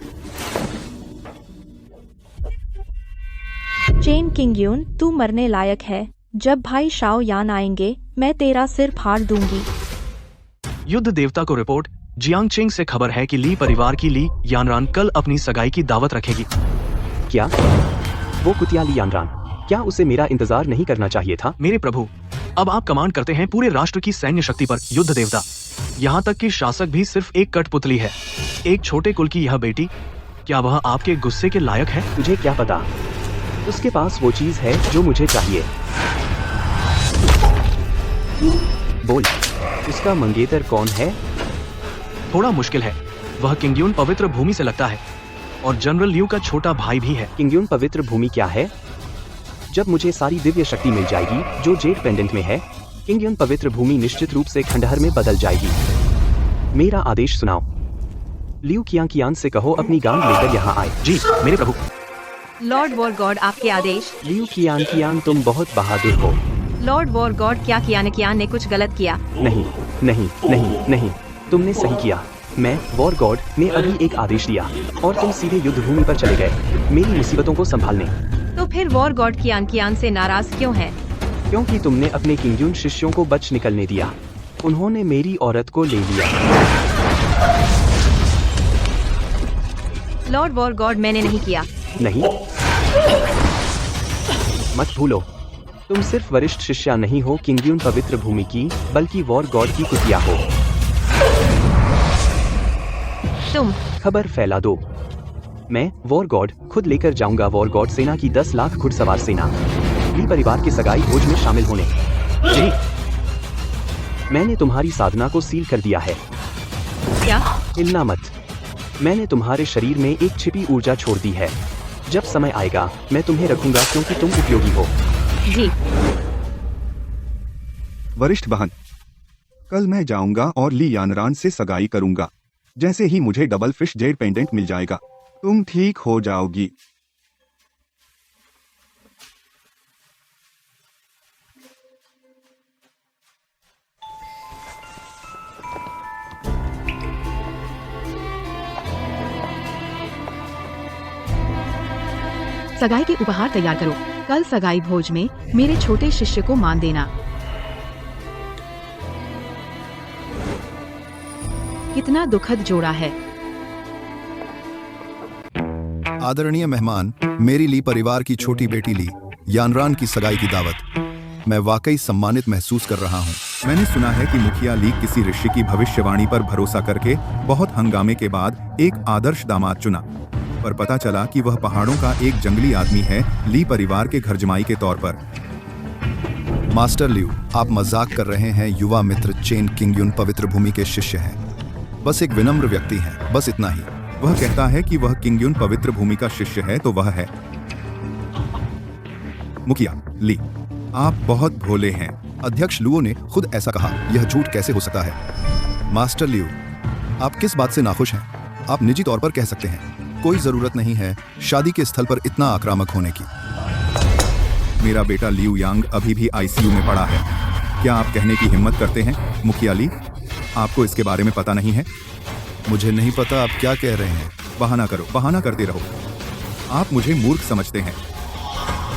चेन किंगयुन, तू मरने लायक है। जब भाई शाओयान आएंगे, मैं तेरा सिर फाड़ दूंगी। युद्ध देवता को रिपोर्ट। जियांगचेंग से खबर है कि ली परिवार की ली यानरान कल अपनी सगाई की दावत रखेगी। क्या? वो कुतिया ली यानरान, क्या उसे मेरा इंतजार नहीं करना चाहिए था? मेरे प्रभु, अब आप कमांड करते हैं पूरे राष्ट्र की सैन्य शक्ति पर, युद्ध देवता। यहाँ तक कि शासक भी सिर्फ एक कठपुतली है, एक छोटे कुल की यह बेटी। क्या वह आपके गुस्से के लायक है? तुझे क्या पता? उसके पास वो चीज है जो मुझे चाहिए। बोल, उसका मंगेतर कौन है? थोड़ा मुश्किल है। वह किंगयुन पवित्र भूमि से लगता है और जनरल लियू का छोटा भाई भी है। किंगयुन पवित्र भूमि क्या है? जब मुझे सारी दिव्य शक्ति मिल जाएगी जो जेड पेंडेंट में है, किंगयुन पवित्र भूमि निश्चित रूप से खंडहर में बदल जाएगी। मेरा आदेश सुनाओ। लियू कियांग से कहो अपनी गांड लेकर यहाँ आए। जी मेरे प्रभु। लॉर्ड वॉर गॉड, आपके आदेश। लियू कियांग, तुम बहुत बहादुर हो। लॉर्ड वॉर गॉड, क्या कियान ने कुछ गलत किया? नहीं नहीं नहीं नहीं, तुमने सही किया। मैं वॉर गॉड ने अभी एक आदेश दिया और तुम सीधे युद्ध भूमि पर चले गए मेरी मुसीबतों को संभालने। तो फिर वॉर गॉड कियान से नाराज क्यों है? क्योंकि तुमने अपने किंगयुन शिष्यों को बच निकलने दिया। उन्होंने मेरी औरत को ले लिया। लॉर्ड वॉर गॉड, मैंने नहीं किया। नहीं, मत भूलो, तुम सिर्फ वरिष्ठ शिष्या नहीं हो किंगयुन पवित्र भूमि की, बल्कि वॉर गॉड की कुतिया हो। तुम खबर फैला दो। मैं वॉर गॉड खुद लेकर जाऊंगा वॉर गॉड सेना की 10 लाख घुड़सवार सेना ली परिवार के सगाई भोज में शामिल होने। जी, मैंने तुम्हारी साधना को सील कर दिया है। क्या? हिलना मत। मैंने तुम्हारे शरीर में एक छिपी ऊर्जा छोड़ दी है। जब समय आएगा मैं तुम्हें रखूंगा क्योंकि तुम उपयोगी हो। जी। वरिष्ठ बहन, कल मैं जाऊंगा और ली यानरान से सगाई करूंगा। जैसे ही मुझे डबल फिश जेड पेंडेंट मिल जाएगा, तुम ठीक हो जाओगी। सगाई के उपहार तैयार करो। कल सगाई भोज में मेरे छोटे शिष्य को मान देना। कितना दुखद जोड़ा है। आदरणीय मेहमान, मेरी ली परिवार की छोटी बेटी ली यानरान की सगाई की दावत। मैं वाकई सम्मानित महसूस कर रहा हूँ। मैंने सुना है कि मुखिया ली किसी ऋषि की भविष्यवाणी पर भरोसा करके बहुत हंगामे के बाद एक आदर्श दामाद चुना, पर पता चला कि वह पहाड़ों का एक जंगली आदमी है ली परिवार के घर जमाई के तौर पर। मास्टर लियू, आप मजाक कर रहे हैं। युवा मित्र चेन किंगयुन पवित्र भूमि के शिष्य हैं। बस एक विनम्र व्यक्ति है, बस इतना ही। वह कहता है कि वह किंगयुन पवित्र भूमि का शिष्य है तो वह है। मुखिया ली, आप बहुत भोले हैं। अध्यक्ष लुओ ने खुद ऐसा कहा। यह झूठ कैसे हो सकता है? मास्टर लियू, आप किस बात से नाखुश हैं? आप निजी तौर पर कह सकते हैं। कोई जरूरत नहीं है शादी के स्थल पर इतना आक्रामक होने की। मेरा बेटा लियू यांग अभी भी आईसीयू में पड़ा है। क्या आप कहने की हिम्मत करते हैं मुखिया ली? आपको इसके बारे में पता नहीं है? मुझे नहीं पता आप क्या कह रहे हैं। बहाना करो, बहाना करते रहो। आप मुझे मूर्ख समझते हैं।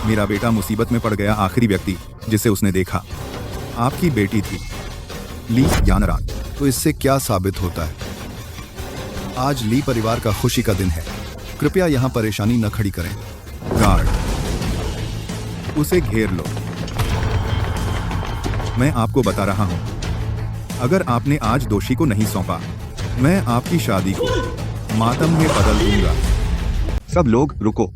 मेरा बेटा मुसीबत में पड़ गया आखिरी व्यक्ति जिसे उसने देखा आपकी बेटी थी, ली यानरान। तो इससे क्या साबित होता है? आज ली परिवार का खुशी का दिन है। कृपया यहां परेशानी न खड़ी करें। गार्ड, उसे घेर लो। मैं आपको बता रहा हूं, अगर आपने आज दोषी को नहीं सौंपा, मैं आपकी शादी को मातम में बदल दूंगा। सब लोग रुको।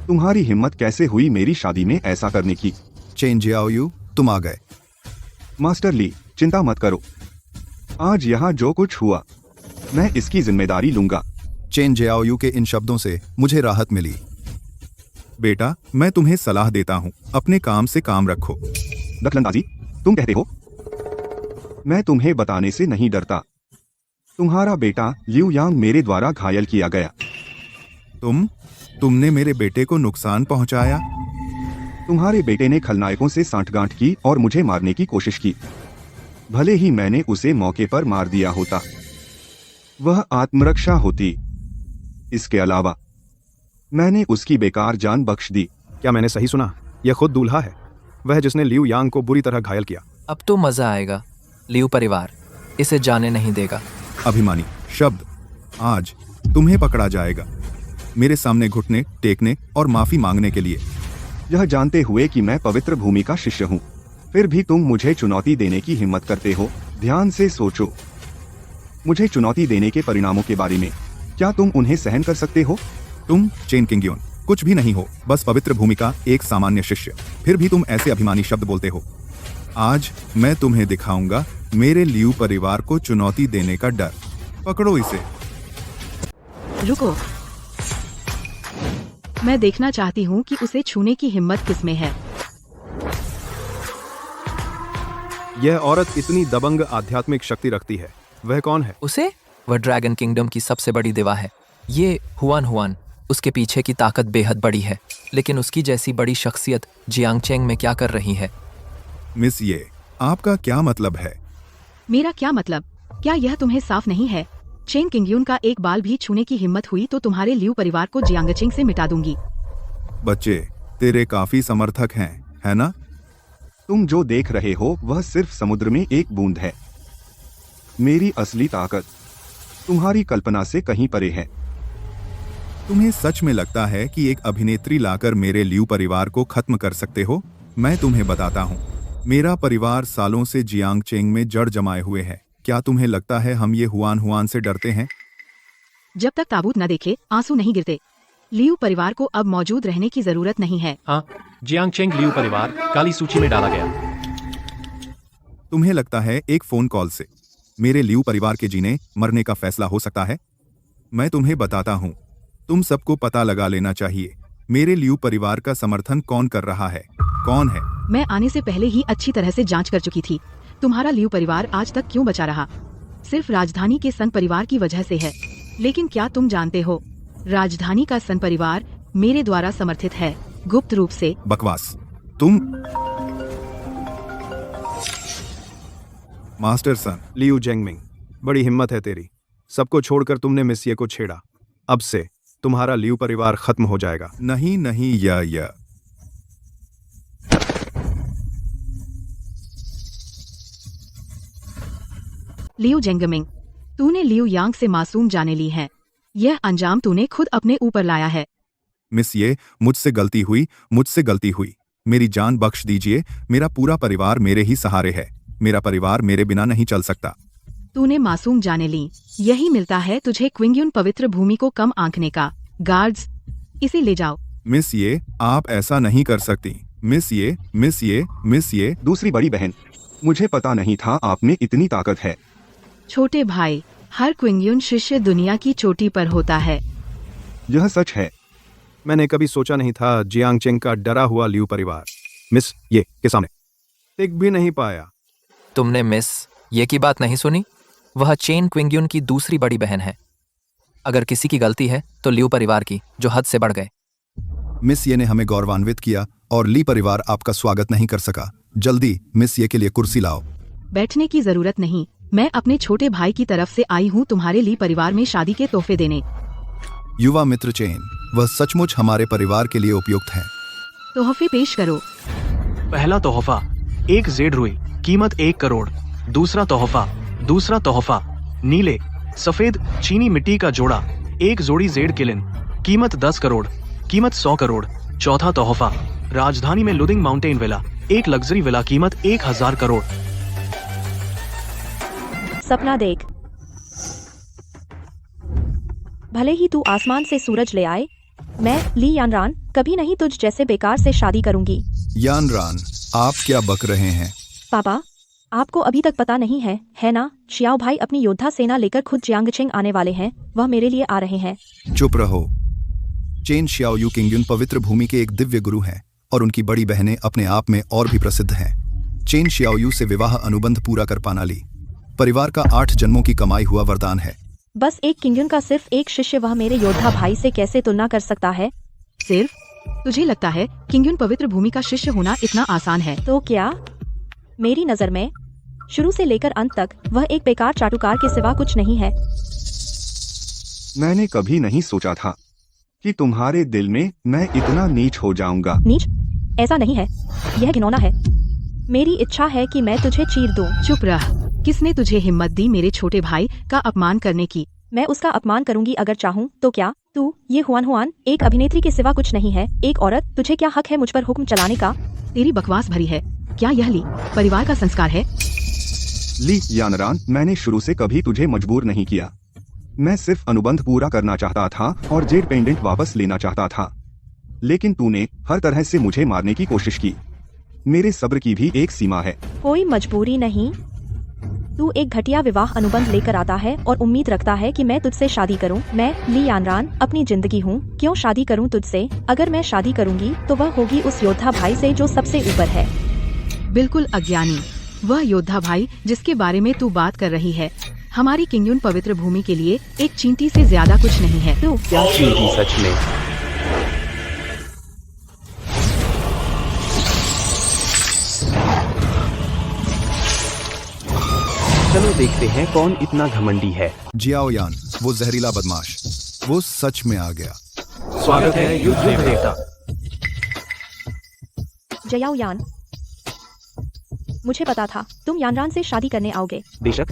तुम्हारी हिम्मत कैसे हुई मेरी शादी में ऐसा करने की? चेन जियाओयू, तुम आ गए। मास्टर ली, चिंता मत करो। आज यहाँ जो कुछ हुआ मैं इसकी जिम्मेदारी लूंगा। चेन जियाओयू के इन शब्दों से मुझे राहत मिली। बेटा, मैं तुम्हें सलाह देता हूं, अपने काम से काम रखो। दखलंदाजी तुम कहते हो? मैं तुम्हें बताने से नहीं डरता। तुम्हारा बेटा लियू यांग मेरे द्वारा घायल किया गया। तुमने मेरे बेटे को नुकसान पहुंचाया? तुम्हारे बेटे ने खलनायकों से सांठगांठ की और मुझे मारने की कोशिश की। भले ही मैंने उसे मौके पर मार दिया होता, वह आत्मरक्षा होती। इसके अलावा मैंने उसकी बेकार जान बख्श दी। क्या मैंने सही सुना? यह खुद दूल्हा है, वह जिसने लियू यांग को बुरी तरह घायल किया। अब तो मजा आएगा। लियू परिवार इसे जाने नहीं देगा। अभिमानी शब्द, आज तुम्हें पकड़ा जाएगा मेरे सामने घुटने टेकने और माफी मांगने के लिए। यह जानते हुए कि मैं पवित्र भूमि का शिष्य हूँ, फिर भी तुम मुझे चुनौती देने की हिम्मत करते हो। ध्यान से सोचो, मुझे चुनौती देने के परिणामों के बारे में। क्या तुम उन्हें सहन कर सकते हो? तुम चेन किंगयून कुछ भी नहीं हो, बस पवित्र भूमि का एक सामान्य शिष्य। फिर भी तुम ऐसे अभिमानी शब्द बोलते हो। आज मैं तुम्हें दिखाऊंगा मेरे लियू परिवार को चुनौती देने का डर। पकड़ो इसे। रुको, मैं देखना चाहती हूँ कि उसे छूने की हिम्मत किसमें है। यह औरत इतनी दबंग आध्यात्मिक शक्ति रखती है, वह कौन है? उसे? वह ड्रैगन किंगडम की सबसे बड़ी देवा है। ये हुआन। उसके पीछे की ताकत बेहद बड़ी है, लेकिन उसकी जैसी बड़ी शख्सियत जियांगचेंग में क्या कर रही है? मिस ये, आपका क्या मतलब है? मेरा क्या मतलब? क्या यह तुम्हें साफ नहीं है? चेन किंगयून का एक बाल भी छूने की हिम्मत हुई तो तुम्हारे लियू परिवार को जियांगचेंग से मिटा दूंगी। बच्चे तेरे काफी समर्थक हैं, है ना? तुम जो देख रहे हो वह सिर्फ समुद्र में एक बूंद है। मेरी असली ताकत तुम्हारी कल्पना से कहीं परे है। तुम्हें सच में लगता है कि एक अभिनेत्री लाकर मेरे लियू परिवार को खत्म कर सकते हो? मैं तुम्हें बताता हूँ, मेरा परिवार सालों से जियांगचेंग में जड़ जमाए हुए है। क्या तुम्हें लगता है हम ये हुआन से डरते हैं? जब तक ताबूत न देखे आंसू नहीं गिरते। लियू परिवार को अब मौजूद रहने की जरूरत नहीं है। हाँ, जियांगचेंग लियू परिवार काली सूची में डाला गया। तुम्हें लगता है एक फोन कॉल से मेरे लियू परिवार के जीने मरने का फैसला हो सकता है? मैं तुम्हें बताता हूँ, तुम सबको पता लगा लेना चाहिए मेरे लियू परिवार का समर्थन कौन कर रहा है। कौन है? मैं आने से पहले ही अच्छी तरह से जांच कर चुकी थी। तुम्हारा लियू परिवार आज तक क्यों बचा रहा? सिर्फ राजधानी के सन परिवार की वजह से है। लेकिन क्या तुम जानते हो, राजधानी का सन परिवार मेरे द्वारा समर्थित है, गुप्त रूप से। बकवास। तुम मास्टर सन लियू जेंगमिंग, बड़ी हिम्मत है तेरी। सबको छोड़कर तुमने मिसिये को छेड़ा। अब से तुम्हारा लियू परिवार खत्म हो जाएगा। नहीं या लियू जेंगमिंग, तूने लियू यांग से मासूम जाने ली है। यह अंजाम तूने खुद अपने ऊपर लाया है। मिस ये, मुझसे गलती हुई। मेरी जान बख्श दीजिए। मेरा पूरा परिवार मेरे ही सहारे है। मेरा परिवार मेरे बिना नहीं चल सकता। तूने मासूम जाने ली, यही मिलता है तुझे क्विंगयून पवित्र भूमि को कम आंकने का। गार्ड्स, इसे ले जाओ। मिस ये, आप ऐसा नहीं कर सकती। मिस ये। दूसरी बड़ी बहन, मुझे पता नहीं था आप में इतनी ताकत है। छोटे भाई, हर क्विंगयून शिष्य दुनिया की चोटी पर होता है। यह सच है। मैंने कभी सोचा नहीं था जियांगचेंग का डरा हुआ लियू परिवार मिस ये के सामने टिक भी नहीं पाया। तुमने मिस ये की बात नहीं सुनी? वह चेन क्विंग्युन की दूसरी बड़ी बहन है। अगर किसी की गलती है तो लियू परिवार की, जो हद से बढ़ गए। मिस ये ने हमें गौरवान्वित किया और ली परिवार आपका स्वागत नहीं कर सका। जल्दी मिस ये के लिए कुर्सी लाओ। बैठने की जरूरत नहीं, मैं अपने छोटे भाई की तरफ से आई हूँ तुम्हारे ली परिवार में शादी के तोहफे देने। युवा मित्र चेन, वह सचमुच हमारे परिवार के लिए उपयुक्त है। तोहफे पेश करो। पहला तोहफा 1 जेड रुई, कीमत 1 करोड़। दूसरा तोहफा नीले सफेद चीनी मिट्टी का जोड़ा, 1 जोड़ी जेड किलिन, कीमत 10 करोड़, कीमत 100 करोड़। चौथा तोहफा राजधानी में लुदिंग माउंटेन विला, 1 लग्जरी विला, कीमत 1000 करोड़। सपना देख, भले ही तू आसमान से सूरज ले आए, मैं ली यानरान कभी नहीं तुझ जैसे बेकार से शादी करूंगी। यानरान, आप क्या बक रहे हैं? पापा, आपको अभी तक पता नहीं है ना? शियाओ भाई अपनी योद्धा सेना लेकर खुद जियांगचेंग आने वाले हैं। वह मेरे लिए आ रहे हैं। चुप रहो। चेन शियाओयू किंगयुन पवित्र भूमि के एक दिव्य गुरु हैं और उनकी बड़ी बहनें अपने आप में और भी प्रसिद्ध हैं। चेन शियाओयू से विवाह अनुबंध पूरा कर पाना ली परिवार का 8 जन्मों की कमाई हुआ वरदान है। बस एक किंगयुन का सिर्फ एक शिष्य, वह मेरे योद्धा भाई से कैसे तुलना कर सकता है? सिर्फ तुझे लगता है किंगयुन पवित्र भूमि का शिष्य होना इतना आसान है? तो क्या? मेरी नजर में शुरू से लेकर अंत तक वह एक बेकार चाटुकार के सिवा कुछ नहीं है। मैंने कभी नहीं सोचा था कि तुम्हारे दिल में मैं इतना नीच हो जाऊंगा। नीच? ऐसा नहीं है, यह घिनौना है। मेरी इच्छा है कि मैं तुझे चीर दूं। चुप रह। किसने तुझे हिम्मत दी मेरे छोटे भाई का अपमान करने की? मैं उसका अपमान करूंगी अगर चाहूं तो। क्या तू ये हुआन एक अभिनेत्री के सिवा कुछ नहीं है, एक औरत। तुझे क्या हक है मुझ पर हुक्म चलाने का? तेरी बकवास भरी है। क्या यह ली परिवार का संस्कार है? ली यानरान, मैंने शुरू से कभी तुझे मजबूर नहीं किया। मैं सिर्फ अनुबंध पूरा करना चाहता था और जेड पेंडेंट वापस लेना चाहता था, लेकिन तूने हर तरह से मुझे मारने की कोशिश की। मेरे सब्र की भी एक सीमा है। कोई मजबूरी नहीं। तू एक घटिया विवाह अनुबंध लेकर आता है और उम्मीद रखता है कि मैं तुझसे शादी करूं। मैं ली यानरान अपनी जिंदगी हूं, क्यों शादी करूं तुझसे? अगर मैं शादी करूंगी तो वह होगी उस योद्धा भाई से जो सबसे ऊपर है। बिल्कुल अज्ञानी। वह योद्धा भाई जिसके बारे में तू बात कर रही है हमारी किंगयुन पवित्र भूमि के लिए एक चींटी से ज्यादा कुछ नहीं है। तू क्या चींटी सच में? चलो देखते हैं कौन इतना घमंडी है। जियाओ यान, वो जहरीला बदमाश, वो सच में आ गया। स्वागत है युद्ध देवता। जयाओ यान, मुझे पता था तुम यानरान से शादी करने आओगे। बेशक।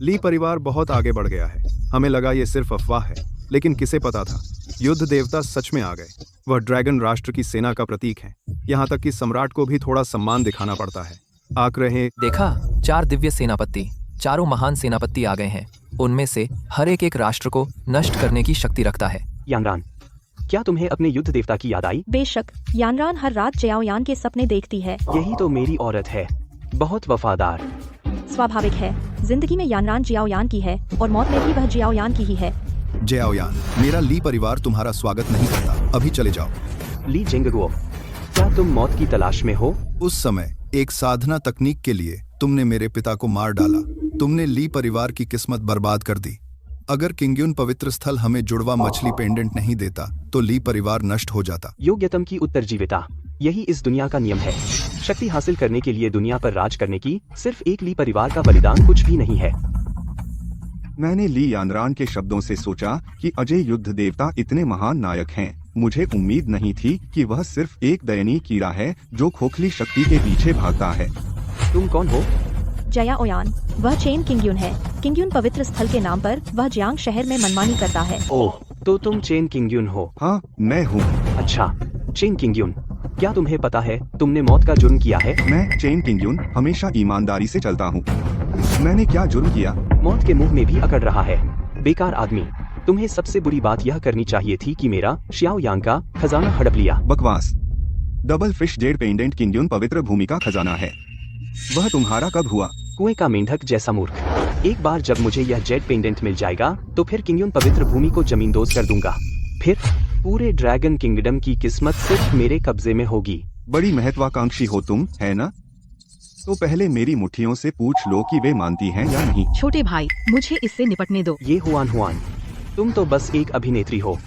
ली परिवार बहुत आगे बढ़ गया है। हमें लगा ये सिर्फ अफवाह है, लेकिन किसे पता था युद्ध देवता सच में आ गए। वह ड्रैगन राष्ट्र की सेना का प्रतीक है। यहाँ तक कि सम्राट को भी थोड़ा सम्मान दिखाना पड़ता है। आक रहे देखा, 4 दिव्य सेनापति, चारों महान सेनापति आ गए हैं। उनमें से हर एक राष्ट्र को नष्ट करने की शक्ति रखता है। यानरान, क्या तुम्हें अपने युद्ध देवता की याद आई? बेशक, यानरान हर रात जयाओ यान के सपने देखती है। यही तो मेरी औरत है, बहुत वफादार। स्वाभाविक है, जिंदगी में यानरान जियाओ यान की है और मौत में भी वह जियाओ यान की ही है। जियाओ यान, मेरा ली परिवार तुम्हारा स्वागत नहीं करता। अभी चले जाओ। ली जिंगगुओ, क्या तुम मौत की तलाश में हो? उस समय एक साधना तकनीक के लिए तुमने मेरे पिता को मार डाला। तुमने ली परिवार की किस्मत बर्बाद कर दी। अगर किंगयुन पवित्र स्थल हमें जुड़वा मछली पेंडेंट नहीं देता तो ली परिवार नष्ट हो जाता। योग्यतम की उत्तरजीविता, यही इस दुनिया का नियम है। शक्ति हासिल करने के लिए दुनिया पर राज करने की सिर्फ एक ली परिवार का बलिदान कुछ भी नहीं है। मैंने ली यानरान के शब्दों से सोचा कि अजय युद्ध देवता इतने महान नायक हैं। मुझे उम्मीद नहीं थी कि वह सिर्फ एक दयनीय कीड़ा है जो खोखली शक्ति के पीछे भागता है। तुम कौन हो? जयाओ यान, वह चेन किंगयुन है। किंगयुन पवित्र स्थल के नाम पर वह जियांग शहर में मनमानी करता है। ओह, तो तुम चेन किंगयुन हो? हाँ, मैं हूँ। अच्छा, चेन किंगयुन, क्या तुम्हें पता है तुमने मौत का जुर्म किया है? मैं चेन किंगयुन हमेशा ईमानदारी से चलता हूँ। मैंने क्या जुर्म किया? मौत के मुंह में भी अकड़ रहा है। बेकार आदमी, तुम्हें सबसे बुरी बात यह करनी चाहिए थी कि मेरा शियाओ यांग का खजाना हड़प लिया। बकवास। डबल फिश जेड पेंडेंट किंगयुन पवित्र भूमि का खजाना है। वह तुम्हारा कब हुआ? कुएं का मेंढक जैसा मूर्ख। एक बार जब मुझे यह जेड पेंडेंट मिल जाएगा तो फिर किंगयुन पवित्र भूमि को जमींदोज कर दूंगा। फिर पूरे ड्रैगन किंगडम की किस्मत सिर्फ मेरे कब्जे में होगी। बड़ी महत्वाकांक्षी हो तुम, है ना? तो पहले मेरी मुट्ठियों से पूछ लो कि वे मानती हैं या नहीं। छोटे भाई, मुझे इससे निपटने दो। ये हुआन, तुम तो बस एक अभिनेत्री हो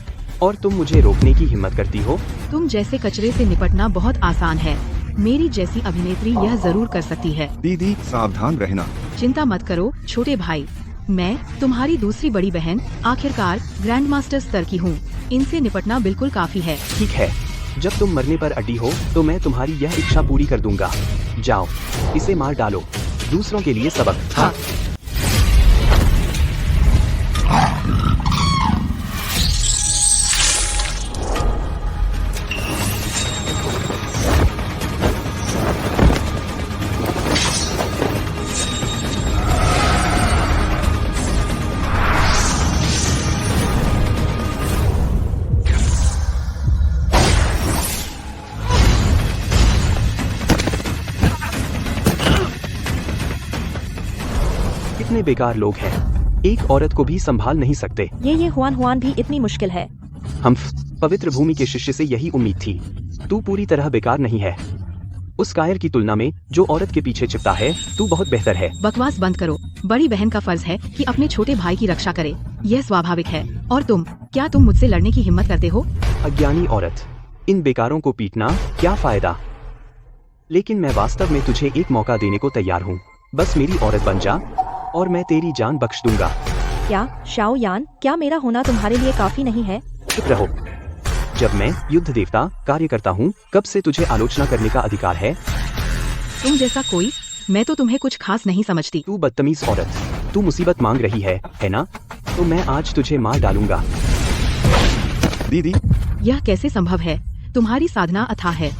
और तुम मुझे रोकने की हिम्मत करती हो। तुम जैसे कचरे से निपटना बहुत आसान है। मेरी जैसी अभिनेत्री यह जरूर कर सकती है। दीदी सावधान रहना। चिंता मत करो छोटे भाई, मैं तुम्हारी दूसरी बड़ी बहन आखिरकार ग्रैंड मास्टर स्तर की हूँ। इनसे निपटना बिल्कुल काफी है। ठीक है, जब तुम मरने पर अड़ी हो तो मैं तुम्हारी यह इच्छा पूरी कर दूंगा। जाओ, इसे मार डालो, दूसरों के लिए सबक। हाँ। कितने बेकार लोग हैं, एक औरत को भी संभाल नहीं सकते। ये हुआन भी इतनी मुश्किल है। हम पवित्र भूमि के शिष्य से यही उम्मीद थी। तू पूरी तरह बेकार नहीं है। उस कायर की तुलना में जो औरत के पीछे छिपता है, तू बहुत बेहतर है। बकवास बंद करो। बड़ी बहन का फर्ज है कि अपने छोटे भाई की रक्षा करे, यह स्वाभाविक है। और क्या तुम मुझसे लड़ने की हिम्मत करते हो? अज्ञानी औरत, इन बेकारों को पीटना क्या फायदा। लेकिन मैं वास्तव में तुझे एक मौका देने को तैयार हूँ। बस मेरी औरत बन जा और मैं तेरी जान बख्श दूंगा। क्या शाओ यान, क्या मेरा होना तुम्हारे लिए काफी नहीं है? चुप रहो। जब मैं युद्ध देवता कार्य करता हूँ, कब से तुझे आलोचना करने का अधिकार है? तुम जैसा कोई, मैं तो तुम्हें कुछ खास नहीं समझती। तू बदतमीज औरत, तू मुसीबत मांग रही है ना? तो मैं आज तुझे मार डालूंगा। दीदी, यह कैसे संभव है? तुम्हारी साधना अथाह है।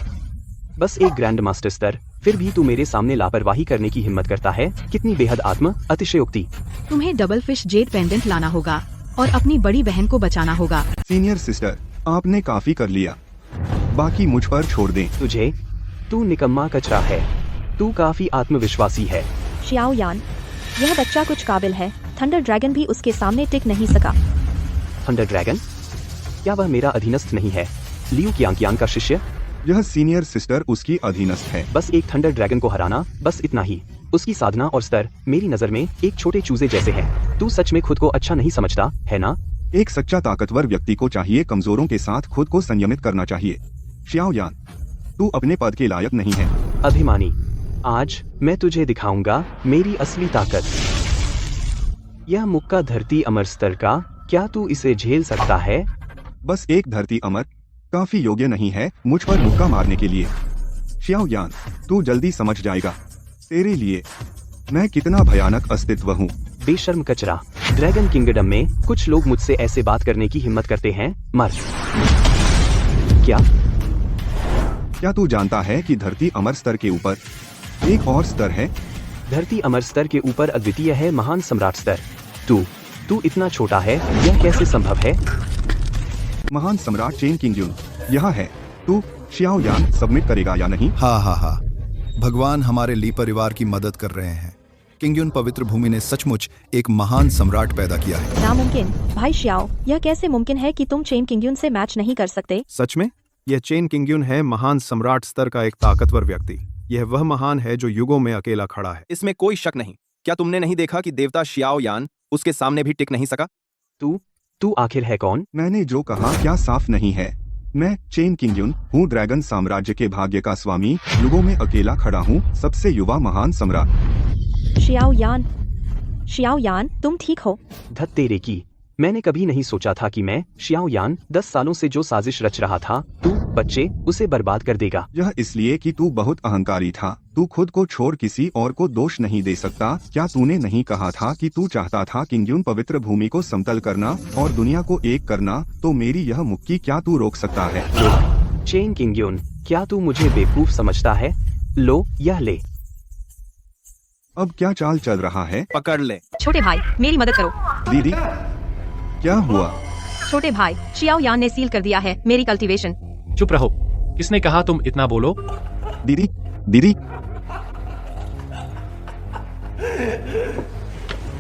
बस एक ग्रैंड मास्टर स्तर, फिर भी तू मेरे सामने लापरवाही करने की हिम्मत करता है। कितनी बेहद अतिशयोक्ति। तुम्हें डबल फिश जेड पेंडेंट लाना होगा और अपनी बड़ी बहन को बचाना होगा। सीनियर सिस्टर, आपने काफी कर लिया, बाकी मुझ पर छोड़ दें। तू निकम्मा कचरा है। तू काफी आत्मविश्वासी है। शाओ यान, यह बच्चा कुछ काबिल है। थंडर ड्रैगन भी उसके सामने टिक नहीं सका। Thunder dragon? क्या वह मेरा अधीनस्थ नहीं है? लियू कियांग का शिष्य? यह सीनियर सिस्टर उसकी अधीनस्थ है। बस एक थंडर ड्रैगन को हराना, बस इतना ही। उसकी साधना और स्तर मेरी नजर में एक छोटे चूजे जैसे हैं। तू सच में खुद को अच्छा नहीं समझता है ना? एक सच्चा ताकतवर व्यक्ति को चाहिए कमजोरों के साथ खुद को संयमित करना चाहिए। शाओ यान, तू अपने पद के लायक नहीं है। अभिमानी, आज मैं तुझे दिखाऊंगा मेरी असली ताकत। यह मुक्का धरती अमर स्तर का, क्या तू इसे झेल सकता है? बस एक धरती अमर काफी योग्य नहीं है मुझ पर मुक्का मारने के लिए। शाओ यान, तू जल्दी समझ जाएगा तेरे लिए मैं कितना भयानक अस्तित्व हूँ। बेशर्म कचरा। ड्रैगन किंगडम में कुछ लोग मुझसे ऐसे बात करने की हिम्मत करते हैं। मर। क्या तू जानता है कि धरती अमर स्तर के ऊपर एक और स्तर है? धरती अमर स्तर के ऊपर अद्वितीय है महान सम्राट स्तर। तू इतना छोटा है, यह कैसे संभव है? महान सम्राट चेन किंगयुन यहाँ है। तू शाओ यान सबमिट करेगा या नहीं? हाँ, भगवान हमारे ली परिवार की मदद कर रहे हैं। किंगयुन पवित्र भूमि ने सचमुच एक महान सम्राट पैदा किया है। नामुमकिन। भाई शाओ, यह कैसे मुमकिन है कि तुम चेन किंगयुन से मैच नहीं कर सकते? सच में? यह चेन किंगयुन है महान सम्राट स्तर का एक ताकतवर व्यक्ति। यह वह महान है जो युगों में अकेला खड़ा है। इसमें कोई शक नहीं। क्या तुमने नहीं देखा कि देवता शाओ यान उसके सामने भी टिक नहीं सका? तू आखिर है कौन? मैंने जो कहा क्या साफ नहीं है? मैं चेन किंगयुन हूँ, ड्रैगन साम्राज्य के भाग्य का स्वामी, युगों में अकेला खड़ा हूँ, सबसे युवा महान सम्राट। शाओ यान, तुम ठीक हो? धत तेरे की, मैंने कभी नहीं सोचा था कि मैं शाओ यान 10 सालों से जो साजिश रच रहा था, तू बच्चे उसे बर्बाद कर देगा। यह इसलिए कि तू बहुत अहंकारी था। तू खुद को छोड़ किसी और को दोष नहीं दे सकता। क्या तूने नहीं कहा था कि तू चाहता था किंगयुन पवित्र भूमि को समतल करना और दुनिया को एक करना? तो मेरी यह मुक्की क्या तू रोक सकता है? चेन किंगयुन, क्या तू मुझे बेवकूफ समझता है? लो, यह ले। अब क्या चाल चल रहा है? पकड़ ले। छोटे भाई, मेरी मदद करो। दीदी, क्या हुआ? छोटे भाई, शाओ यान ने सील कर दिया है मेरी कल्टीवेशन। चुप रहो। किसने कहा तुम इतना बोलो? दीदी,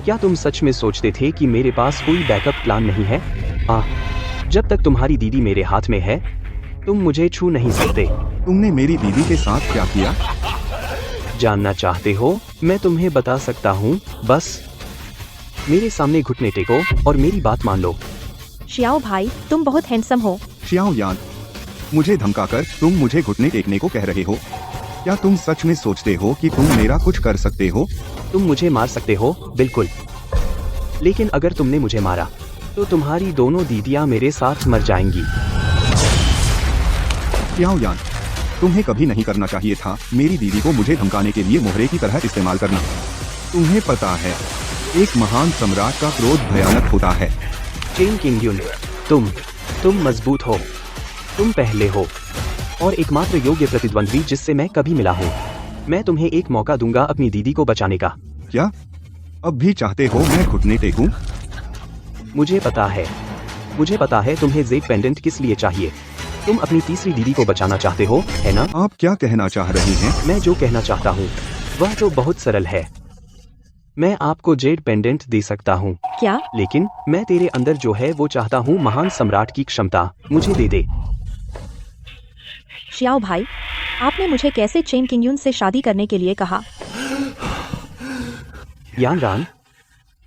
क्या तुम सच में सोचते थे कि मेरे पास कोई बैकअप प्लान नहीं है? जब तक तुम्हारी दीदी मेरे हाथ में है, तुम मुझे छू नहीं सकते। तुमने मेरी दीदी के साथ क्या किया? जानना चाहते हो? मैं तुम्हें बता सकता हूँ। बस मेरे सामने घुटने टेको और मेरी बात मान लो। शियाओ भाई, तुम बहुत हैंडसम हो। शियाओ यान, मुझे धमकाकर तुम मुझे घुटने टेकने को कह रहे हो? क्या तुम सच में सोचते हो कि तुम मेरा कुछ कर सकते हो? तुम मुझे मार सकते हो, बिल्कुल। लेकिन अगर तुमने मुझे मारा तो तुम्हारी दोनों दीदियां मेरे साथ मर जाएंगी। शियाओ यान, तुम्हें कभी नहीं करना चाहिए था मेरी दीदी को मुझे धमकाने के लिए मोहरे की तरह इस्तेमाल करना। तुम्हें पता है, एक महान सम्राट का क्रोध भयानक होता है। चेन किंगयुन, तुम मजबूत हो। तुम पहले हो और एकमात्र योग्य प्रतिद्वंद्वी जिससे मैं कभी मिला हूँ। मैं तुम्हें एक मौका दूंगा अपनी दीदी को बचाने का। क्या अब भी चाहते हो मैं घुटने टेकूं? मुझे पता है तुम्हें जेड पेंडेंट किस लिए चाहिए। तुम अपनी तीसरी दीदी को बचाना चाहते हो, है ना? आप क्या कहना चाह रही हैं? मैं जो कहना चाहता हूँ वह तो बहुत सरल है। मैं आपको जेड पेंडेंट दे सकता हूँ। क्या? लेकिन मैं तेरे अंदर जो है वो चाहता हूँ महान सम्राट की क्षमता। मुझे दे दे। शियाओ भाई, आपने मुझे कैसे चेन किंगयुन से शादी करने के लिए कहा? यानरान,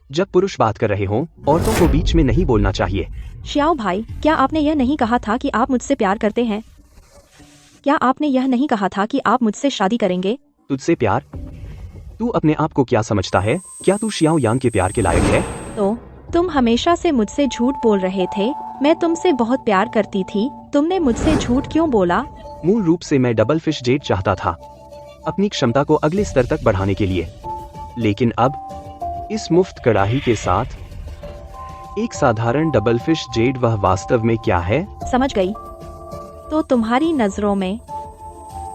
जब पुरुष बात कर रहे हों, औरतों को बीच में नहीं बोलना चाहिए। शियाओ भाई, क्या आपने यह नहीं कहा था कि आप मुझसे प्यार करते हैं? क्या आपने यह नहीं कहा था कि आप मुझसे शादी करेंगे? तुझसे प्यार? तू अपने आप को क्या समझता है? क्या तू शियाओ यान के प्यार के लायक है? तो तुम हमेशा से मुझसे झूठ बोल रहे थे। मैं तुमसे बहुत प्यार करती थी। तुमने मुझसे झूठ क्यों बोला? मूल रूप से मैं डबल फिश जेड चाहता था, अपनी क्षमता को अगले स्तर तक बढ़ाने के लिए। लेकिन अब इस मुफ्त कड़ाही के साथ एक साधारण डबल फिश जेड वह वास्तव में क्या है? समझ गई। तो तुम्हारी नजरों में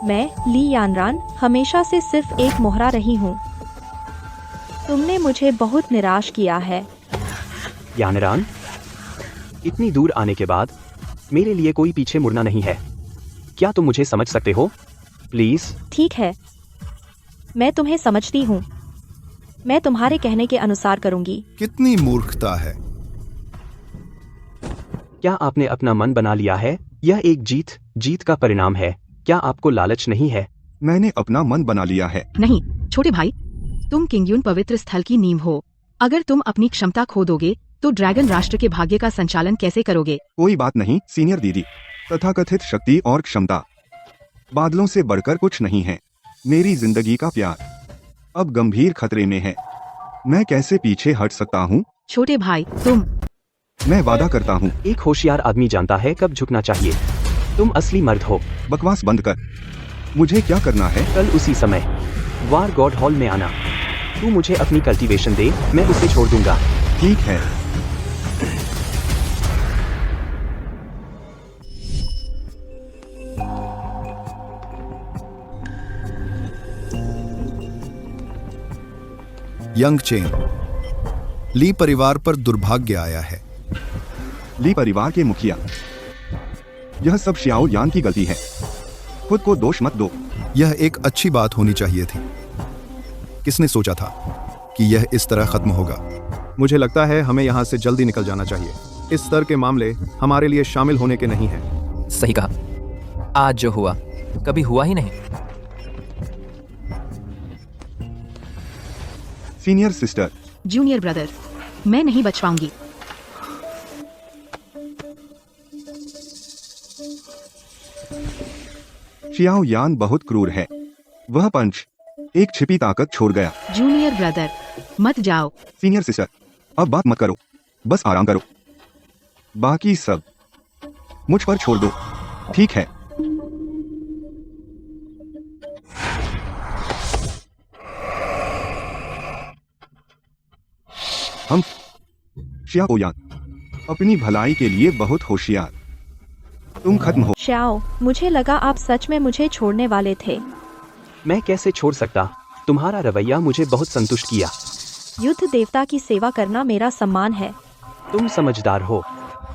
मैं ली यानरान हमेशा से सिर्फ एक मोहरा रही हूँ। तुमने मुझे बहुत निराश किया है। यानरान, इतनी दूर आने के बाद मेरे लिए कोई पीछे मुड़ना नहीं है। क्या तुम मुझे समझ सकते हो? प्लीज। ठीक है, मैं तुम्हें समझती हूँ। मैं तुम्हारे कहने के अनुसार करूँगी। कितनी मूर्खता है। क्या आपने अपना मन बना लिया है? यह एक जीत का परिणाम है। क्या आपको लालच नहीं है? मैंने अपना मन बना लिया है। नहीं छोटे भाई, तुम किंगयुन पवित्र स्थल की नींव हो। अगर तुम अपनी क्षमता खो दोगे तो ड्रैगन राष्ट्र के भाग्य का संचालन कैसे करोगे? कोई बात नहीं सीनियर दीदी, तथाकथित शक्ति और क्षमता बादलों से बढ़कर कुछ नहीं है। मेरी जिंदगी का प्यार अब गंभीर खतरे में है। मैं कैसे पीछे हट सकता हूँ? छोटे भाई, मैं वादा करता हूँ। एक होशियार आदमी जानता है कब झुकना चाहिए। तुम असली मर्द हो। बकवास बंद कर। मुझे क्या करना है? कल उसी समय वार गॉड हॉल में आना। तू मुझे अपनी कल्टीवेशन दे, मैं उसे छोड़ दूंगा। ठीक है। यंग चेन, ली परिवार पर दुर्भाग्य आया है। ली परिवार के मुखिया, यह सब शियाओ यान की गलती है। खुद को दोष मत दो। यह एक अच्छी बात होनी चाहिए थी। किसने सोचा था कि यह इस तरह खत्म होगा? मुझे लगता है हमें यहाँ से जल्दी निकल जाना चाहिए। इस स्तर के मामले हमारे लिए शामिल होने के नहीं हैं। सही कहा। आज जो हुआ कभी हुआ ही नहीं। सीनियर सिस्टर, जूनियर ब्रदर, मैं नहीं बच पाऊंगी। शियाओ यान बहुत क्रूर है। वह पंच एक छिपी ताकत छोड़ गया। जूनियर ब्रदर, मत जाओ। सीनियर सिस्टर, अब बात मत करो, बस आराम करो। बाकी सब मुझ पर छोड़ दो, ठीक है? हम शियाओ यान अपनी भलाई के लिए बहुत होशियार। तुम खत्म हो। शियाओ, मुझे लगा आप सच में मुझे छोड़ने वाले थे। मैं कैसे छोड़ सकता? तुम्हारा रवैया मुझे बहुत संतुष्ट किया। युद्ध देवता की सेवा करना मेरा सम्मान है। तुम समझदार हो।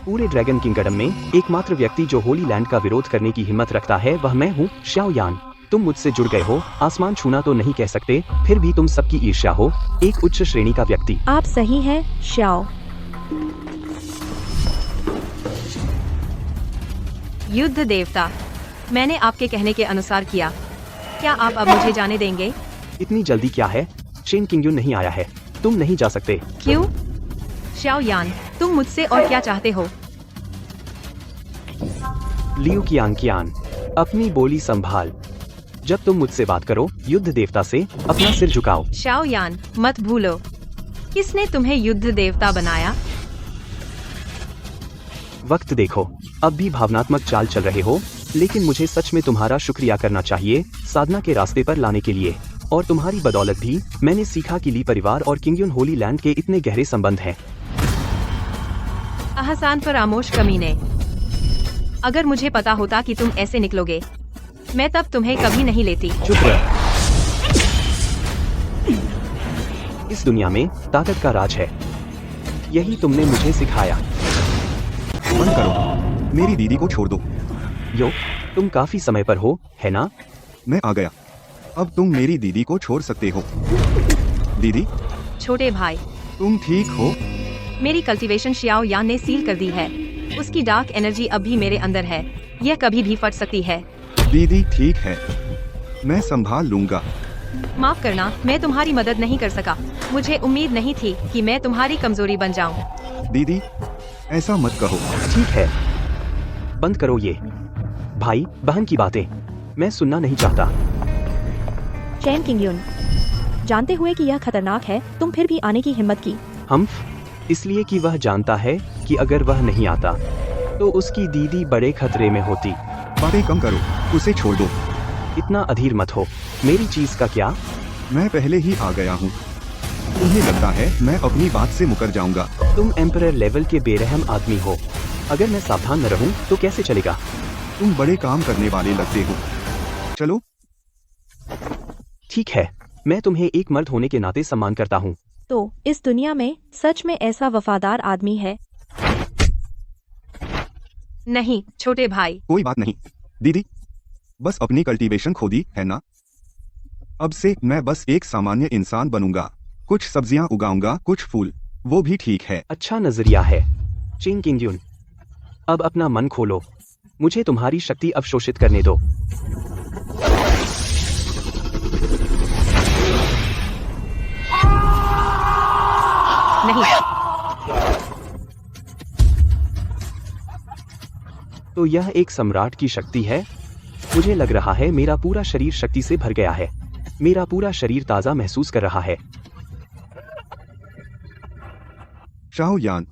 पूरे ड्रैगन किंगडम में एकमात्र व्यक्ति जो होली लैंड का विरोध करने की हिम्मत रखता है वह मैं हूँ, शियाओ यान। तुम मुझसे जुड़ गए हो। आसमान छूना तो नहीं कह सकते, फिर भी तुम सबकी ईर्ष्या हो। एक उच्च श्रेणी का व्यक्ति। आप सही हैं, शियाओ। युद्ध देवता, मैंने आपके कहने के अनुसार किया। क्या आप अब मुझे जाने देंगे? इतनी जल्दी क्या है? चेन किंगयुन नहीं आया है, तुम नहीं जा सकते। क्यों? शाओ यान, तुम मुझसे और क्या चाहते हो? लियू कियान, अपनी बोली संभाल। जब तुम मुझसे बात करो, युद्ध देवता से अपना सिर झुकाओ। शाओ यान, मत भूलो, किसने तुम्हें युद्ध देवता बनाया? वक्त देखो, अब भी भावनात्मक चाल चल रहे हो, लेकिन मुझे सच में तुम्हारा शुक्रिया करना चाहिए साधना के रास्ते पर लाने के लिए। और तुम्हारी बदौलत भी मैंने सीखा कि ली परिवार और किंगयुन होली लैंड के इतने गहरे संबंध हैं। आसान फरामोश कमीने, अगर मुझे पता होता कि तुम ऐसे निकलोगे, मैं तब तुम्हें कभी नहीं लेती। चुप रह। इस दुनिया में ताकत का राज है, यही तुमने मुझे सिखाया। बंद करो, मेरी दीदी को छोड़ दो। यो, तुम काफी समय पर हो, है ना? मैं आ गया, अब तुम मेरी दीदी को छोड़ सकते हो। दीदी, छोटे भाई, तुम ठीक हो? मेरी कल्टीवेशन शियाओ यान ने सील कर दी है। उसकी डार्क एनर्जी अब भी मेरे अंदर है, यह कभी भी फट सकती है। दीदी ठीक है, मैं संभाल लूंगा। माफ करना, मैं तुम्हारी मदद नहीं कर सका। मुझे उम्मीद नहीं थी कि मैं तुम्हारी कमजोरी बन जाऊं। दीदी, ऐसा मत कहो। ठीक है, बंद करो ये भाई बहन की बातें, मैं सुनना नहीं चाहता। चेन किंगयुन, जानते हुए कि यह खतरनाक है, तुम फिर भी आने की हिम्मत की। हम इसलिए कि वह जानता है कि अगर वह नहीं आता तो उसकी दीदी बड़े खतरे में होती। बातें कम करो, उसे छोड़ दो। इतना अधीर मत हो। मेरी चीज का क्या? मैं पहले ही आ गया हूँ। तुम्हें लगता है मैं अपनी बात से मुकर जाऊंगा? तुम एम्परर लेवल के बेरहम आदमी हो। अगर मैं सावधान न रहूं तो कैसे चलेगा? तुम बड़े काम करने वाले लगते हो। चलो। ठीक है, मैं तुम्हें एक मर्द होने के नाते सम्मान करता हूँ। तो इस दुनिया में सच में ऐसा वफादार आदमी है? नहीं छोटे भाई। कोई बात नहीं दीदी, बस अपनी कल्टीवेशन खो दी है ना? अब से मैं बस एक सामान्य इंसान बनूंगा, कुछ सब्जियां उगाऊंगा, कुछ फूल, वो भी ठीक है। अच्छा नजरिया है चेन किंगयुन। अब अपना मन खोलो, मुझे तुम्हारी शक्ति अवशोषित करने दो। नहीं। तो यह एक सम्राट की शक्ति है। मुझे लग रहा है मेरा पूरा शरीर शक्ति से भर गया है। मेरा पूरा शरीर ताजा महसूस कर रहा है। शाओ यान,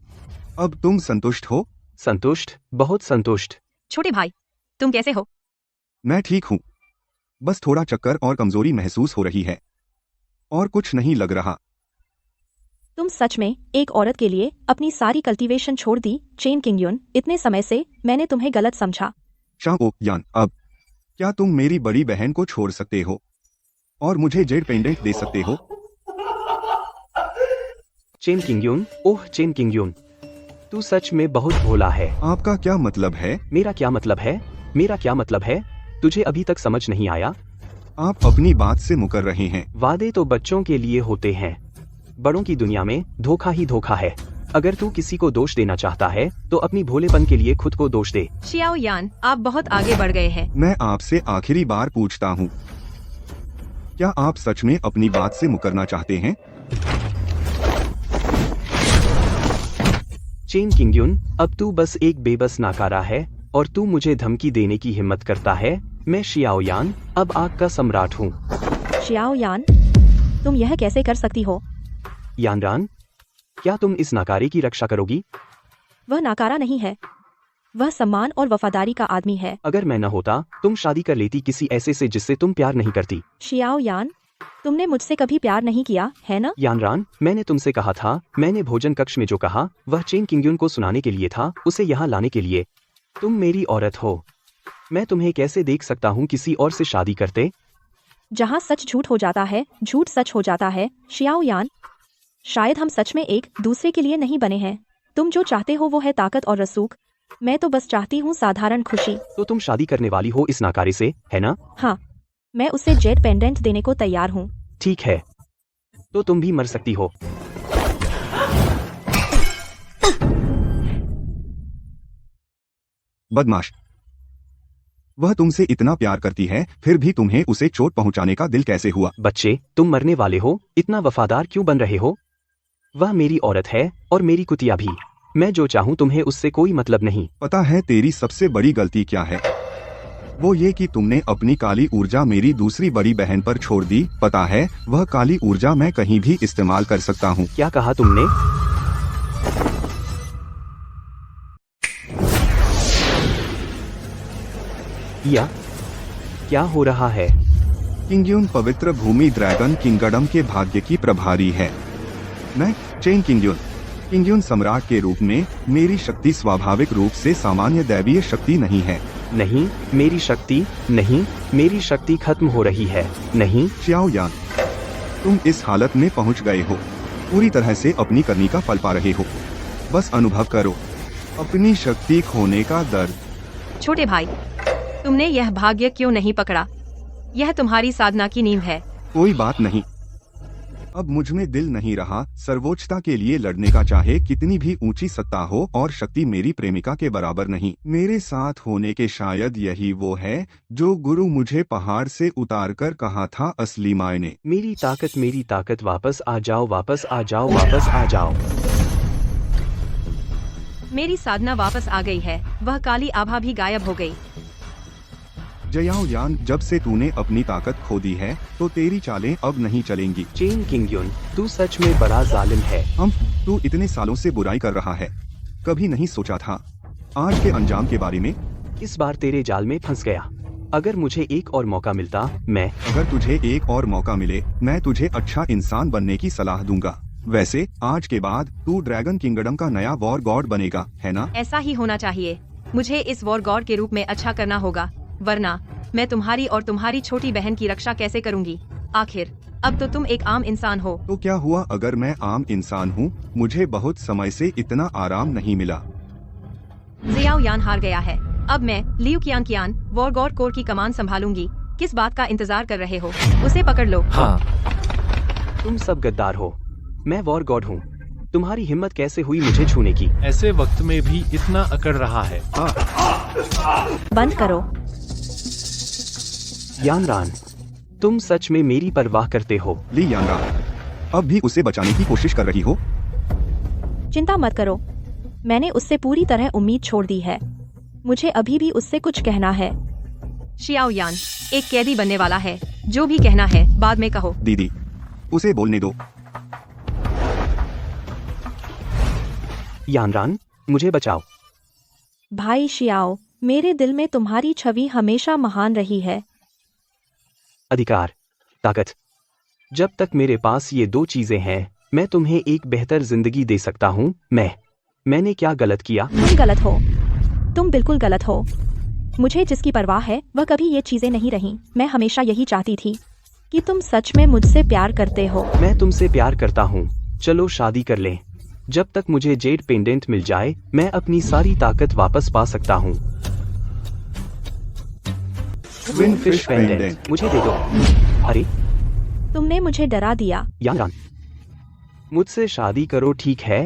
अब तुम संतुष्ट हो? संतुष्ट, बहुत संतुष्ट। छोटे भाई, तुम कैसे हो? मैं ठीक हूँ, बस थोड़ा चक्कर और कमजोरी महसूस हो रही है, और कुछ नहीं लग रहा। तुम सच में एक औरत के लिए अपनी सारी कल्टीवेशन छोड़ दी चेन किंगयुन। इतने समय से मैंने तुम्हें गलत समझा। शाओ यान, अब क्या तुम मेरी बड़ी बहन को छोड़ सकते हो और मुझे जेड पेंडेंट दे सकते हो? चेन किंगयुन, ओह चेन किंगयुन, तू सच में बहुत भोला है। आपका क्या मतलब है? मेरा क्या मतलब है? मेरा क्या मतलब है? तुझे अभी तक समझ नहीं आया? आप अपनी बात से मुकर रहे हैं। वादे तो बच्चों के लिए होते हैं, बड़ों की दुनिया में धोखा ही धोखा है। अगर तू किसी को दोष देना चाहता है तो अपनी भोलेपन के लिए खुद को दोष दे। शियाओ यान, आप बहुत आगे बढ़ गए हैं। मैं आपसे आखिरी बार पूछता हूँ, क्या आप सच में अपनी बात से मुकरना चाहते हैं? चेन किंगयुन, अब तू बस एक बेबस नाकारा है और तू मुझे धमकी देने की हिम्मत करता है। मैं शियाओ यान, अब आग का सम्राट हूँ। शियाओ यान, तुम यह कैसे कर सकती हो? यानरान, क्या तुम इस नाकारे की रक्षा करोगी? वह नाकारा नहीं है, वह सम्मान और वफादारी का आदमी है। अगर मैं न होता, तुम शादी कर लेती किसी ऐसे से जिससे तुम प्यार नहीं करती। शियाओ यान, तुमने मुझसे कभी प्यार नहीं किया है ना? यानरान, मैंने तुमसे कहा था, मैंने भोजन कक्ष में जो कहा वह चेन किंगयुन को सुनाने के लिए था, उसे यहाँ लाने के लिए। तुम मेरी औरत हो, मैं तुम्हें कैसे देख सकता हूँ किसी और से शादी करते? जहाँ सच झूठ हो जाता है, झूठ सच हो जाता है। शियाओ यान, शायद हम सच में एक दूसरे के लिए नहीं बने हैं। तुम जो चाहते हो वो है ताकत और रसूख, मैं तो बस चाहती हूँ साधारण खुशी। तो तुम शादी करने वाली हो इस नाकारे से, है ना? हाँ, मैं उसे जेड पेंडेंट देने को तैयार हूँ। ठीक है, तो तुम भी मर सकती हो। बदमाश, वह तुमसे इतना प्यार करती है, फिर भी तुम्हें उसे चोट पहुंचाने का दिल कैसे हुआ? बच्चे, तुम मरने वाले हो, इतना वफादार क्यों बन रहे हो? वह मेरी औरत है और मेरी कुतिया भी। मैं जो चाहूँ तुम्हें उससे कोई मतलब नहीं। पता है तेरी सबसे बड़ी गलती क्या है? वो ये कि तुमने अपनी काली ऊर्जा मेरी दूसरी बड़ी बहन पर छोड़ दी। पता है, वह काली ऊर्जा मैं कहीं भी इस्तेमाल कर सकता हूँ। क्या कहा तुमने? या क्या हो रहा है? किंगयुन पवित्र भूमि ड्रैगन किंगडम के भाग्य की प्रभारी है। मैं चेन किंगयुन सम्राट के रूप में मेरी शक्ति स्वाभाविक रूप से सामान्य दैवीय शक्ति नहीं है। नहीं, मेरी शक्ति नहीं, मेरी शक्ति खत्म हो रही है। नहीं xiao yan, तुम इस हालत में पहुंच गए हो, पूरी तरह से अपनी करनी का फल पा रहे हो। बस अनुभव करो अपनी शक्ति खोने का दर्द। छोटे भाई, तुमने यह भाग्य क्यों नहीं पकड़ा? यह तुम्हारी साधना की नींव है। कोई बात नहीं, अब मुझ में दिल नहीं रहा सर्वोच्चता के लिए लड़ने का, चाहे कितनी भी ऊंची सत्ता हो, और शक्ति मेरी प्रेमिका के बराबर नहीं। मेरे साथ होने के शायद यही वो है जो गुरु मुझे पहाड़ से उतार कर कहा था असली मायने। मेरी ताकत, वापस आ जाओ, वापस आ जाओ, वापस आ जाओ। मेरी साधना वापस आ गई है, वह काली आभा भी गायब हो गई। जयाओ यान, जब से तूने अपनी ताकत खो दी है तो तेरी चालें अब नहीं चलेंगी। चेन किंगयुन, तू सच में बड़ा जालिम है। तू इतने सालों से बुराई कर रहा है, कभी नहीं सोचा था आज के अंजाम के बारे में। इस बार तेरे जाल में फंस गया। अगर मुझे एक और मौका मिलता, अगर तुझे एक और मौका मिले, मैं तुझे अच्छा इंसान बनने की सलाह दूंगा। वैसे आज के बाद तू ड्रैगन किंगडम का नया वॉर गॉड बनेगा, है ना? ऐसा ही होना चाहिए। मुझे इस वॉर गॉड के रूप में अच्छा करना होगा, वरना मैं तुम्हारी और तुम्हारी छोटी बहन की रक्षा कैसे करूंगी? आखिर अब तो तुम एक आम इंसान हो। तो क्या हुआ अगर मैं आम इंसान हूँ? मुझे बहुत समय से इतना आराम नहीं मिला। जियाओ यान हार गया है। अब मैं लियू कियान वॉर गॉड कोर की कमान संभालूंगी। किस बात का इंतजार कर रहे हो? उसे पकड़ लो। हाँ, तुम सब गद्दार हो। मैं वॉर गॉड हूँ। तुम्हारी हिम्मत कैसे हुई मुझे छूने की? ऐसे वक्त में भी इतना अकड़ रहा है। बंद करो। यानरान, तुम सच में मेरी परवाह करते हो। ली यानरान, अब भी उसे बचाने की कोशिश कर रही हो? चिंता मत करो, मैंने उससे पूरी तरह उम्मीद छोड़ दी है। मुझे अभी भी उससे कुछ कहना है। शियाओ यान एक कैदी बनने वाला है, जो भी कहना है बाद में कहो। दीदी, उसे बोलने दो। यानरान, मुझे बचाओ। भाई शियाओ, मेरे दिल में तुम्हारी छवि हमेशा महान रही है। अधिकार, ताकत। जब तक मेरे पास ये दो चीजें हैं, मैं तुम्हें एक बेहतर जिंदगी दे सकता हूँ। मैंने क्या गलत किया? तुम गलत हो, तुम बिल्कुल गलत हो। मुझे जिसकी परवाह है वह कभी ये चीजें नहीं रही। मैं हमेशा यही चाहती थी कि तुम सच में मुझसे प्यार करते हो। मैं तुमसे प्यार करता हूँ। चलो शादी कर लें। जब तक मुझे जेड पेंडेंट मिल जाए, मैं अपनी सारी ताकत वापस पा सकता हूँ। ट्विन फिश पेंडेंट मुझे दे दो। अरे, तुमने मुझे डरा दिया। यानरान, मुझसे शादी करो, ठीक है?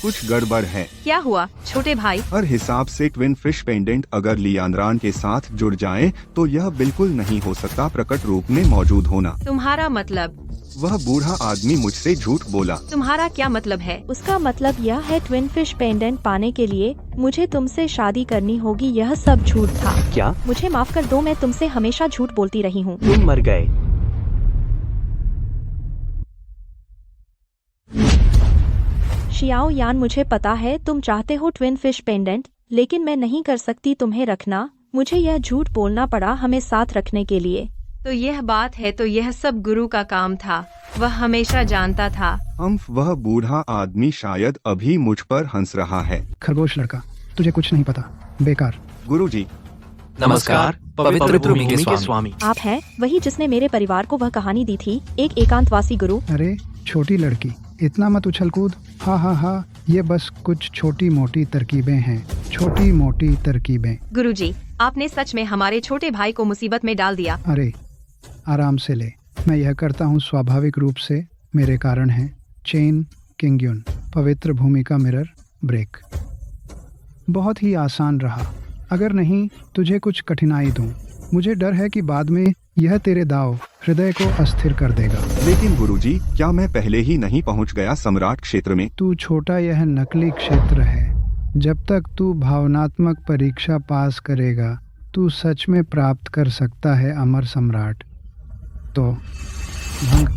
कुछ गड़बड़ है। क्या हुआ छोटे भाई? हर हिसाब से ट्विन फिश पेंडेंट अगर लियांद्रान के साथ जुड़ जाए तो यह बिल्कुल नहीं हो सकता प्रकट रूप में मौजूद होना। तुम्हारा मतलब? वह बूढ़ा आदमी मुझसे झूठ बोला। तुम्हारा क्या मतलब है? उसका मतलब यह है ट्विन फिश पेंडेंट पाने के लिए मुझे तुमसे शादी करनी होगी। यह सब झूठ था। क्या? मुझे माफ कर दो, मैं तुमसे हमेशा झूठ बोलती रही हूँ। तुम मर गए। शियाओ यान, मुझे पता है तुम चाहते हो ट्विन फिश पेंडेंट, लेकिन मैं नहीं कर सकती तुम्हें रखना। मुझे यह झूठ बोलना पड़ा हमें साथ रखने के लिए। तो यह बात है, तो यह सब गुरु का काम था। वह हमेशा जानता था। वह बूढ़ा आदमी शायद अभी मुझ पर हंस रहा है। खरगोश लड़का, तुझे कुछ नहीं पता, बेकार। गुरुजी, नमस्कार। पवित्र भूमि के स्वामी। आप हैं वही जिसने मेरे परिवार को वह कहानी दी थी, एक एकांतवासी गुरु? अरे छोटी लड़की, इतना मत उछल कूद। हाँ, ये बस कुछ छोटी मोटी तरकीबें हैं, छोटी मोटी तरकीबें। गुरुजी, आपने सच में हमारे छोटे भाई को मुसीबत में डाल दिया। अरे आराम से ले, मैं यह करता हूँ स्वाभाविक रूप से। मेरे कारण है चेन किंगयुन, पवित्र भूमि का मिरर ब्रेक। बहुत ही आसान रहा, अगर नहीं तुझे कुछ कठिनाई दूं। मुझे डर है कि बाद में यह तेरे दाव हृदय को अस्थिर कर देगा। लेकिन गुरुजी, क्या मैं पहले ही नहीं पहुंच गया सम्राट क्षेत्र में? तू छोटा, यह नकली क्षेत्र है। जब तक तू भावनात्मक परीक्षा पास करेगा तू सच में प्राप्त कर सकता है अमर सम्राट। तो भंग।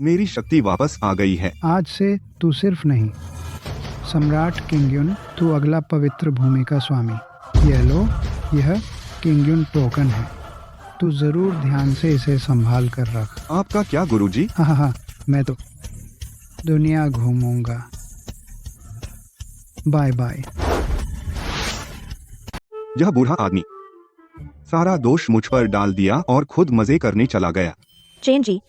मेरी शक्ति वापस आ गई है। आज से तू सिर्फ नहीं, सम्राट किंग्युन, तू अगला पवित्र भूमि का स्वामी। यह लो, यह किंग्युन टोकन है। तू जरूर ध्यान से इसे संभाल कर रख। आपका क्या गुरुजी? हाँ, मैं तो दुनिया घूमूंगा। Bye bye. यह बूढ़ा आदमी सारा दोष मुझ पर डाल दिया और खुद मजे करने चला गया। चेन जी,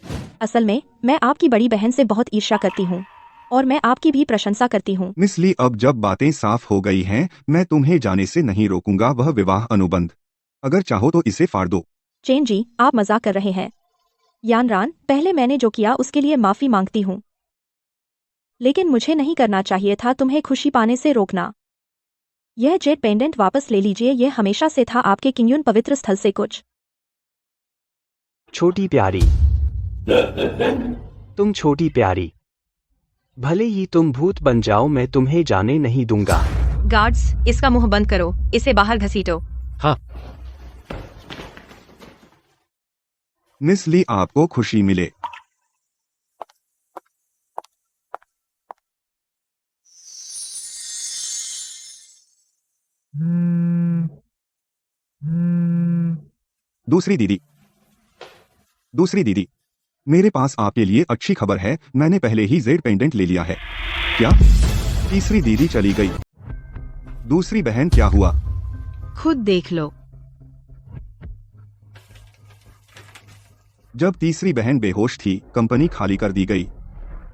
असल में मैं आपकी बड़ी बहन से बहुत ईर्ष्या करती हूँ और मैं आपकी भी प्रशंसा करती हूँ। मिस ली, अब जब बातें साफ हो गई हैं, मैं तुम्हें जाने से नहीं रोकूंगा। वह विवाह अनुबंध, अगर चाहो तो इसे फाड़ दो। चेन जी, आप मजाक कर रहे हैं। यानरान, पहले मैंने जो किया उसके लिए माफी मांगती हूँ, लेकिन मुझे नहीं करना चाहिए था तुम्हें खुशी पाने से रोकना। यह जेड पेंडेंट वापस ले लीजिए, यह हमेशा से था आपके किंग्युन पवित्र स्थल से कुछ। छोटी प्यारी, तुम छोटी प्यारी, भले ही तुम भूत बन जाओ, मैं तुम्हें जाने नहीं दूंगा। गार्ड्स, इसका मुंह बंद करो, इसे बाहर घसीटो। हाँ। मिस ली, आपको खुशी मिले। दूसरी दीदी, मेरे पास आपके लिए अच्छी खबर है। मैंने पहले ही जेड पेंडेंट ले लिया है। क्या? तीसरी दीदी चली गई। दूसरी बहन, क्या हुआ? खुद देख लो। जब तीसरी बहन बेहोश थी, कंपनी खाली कर दी गई।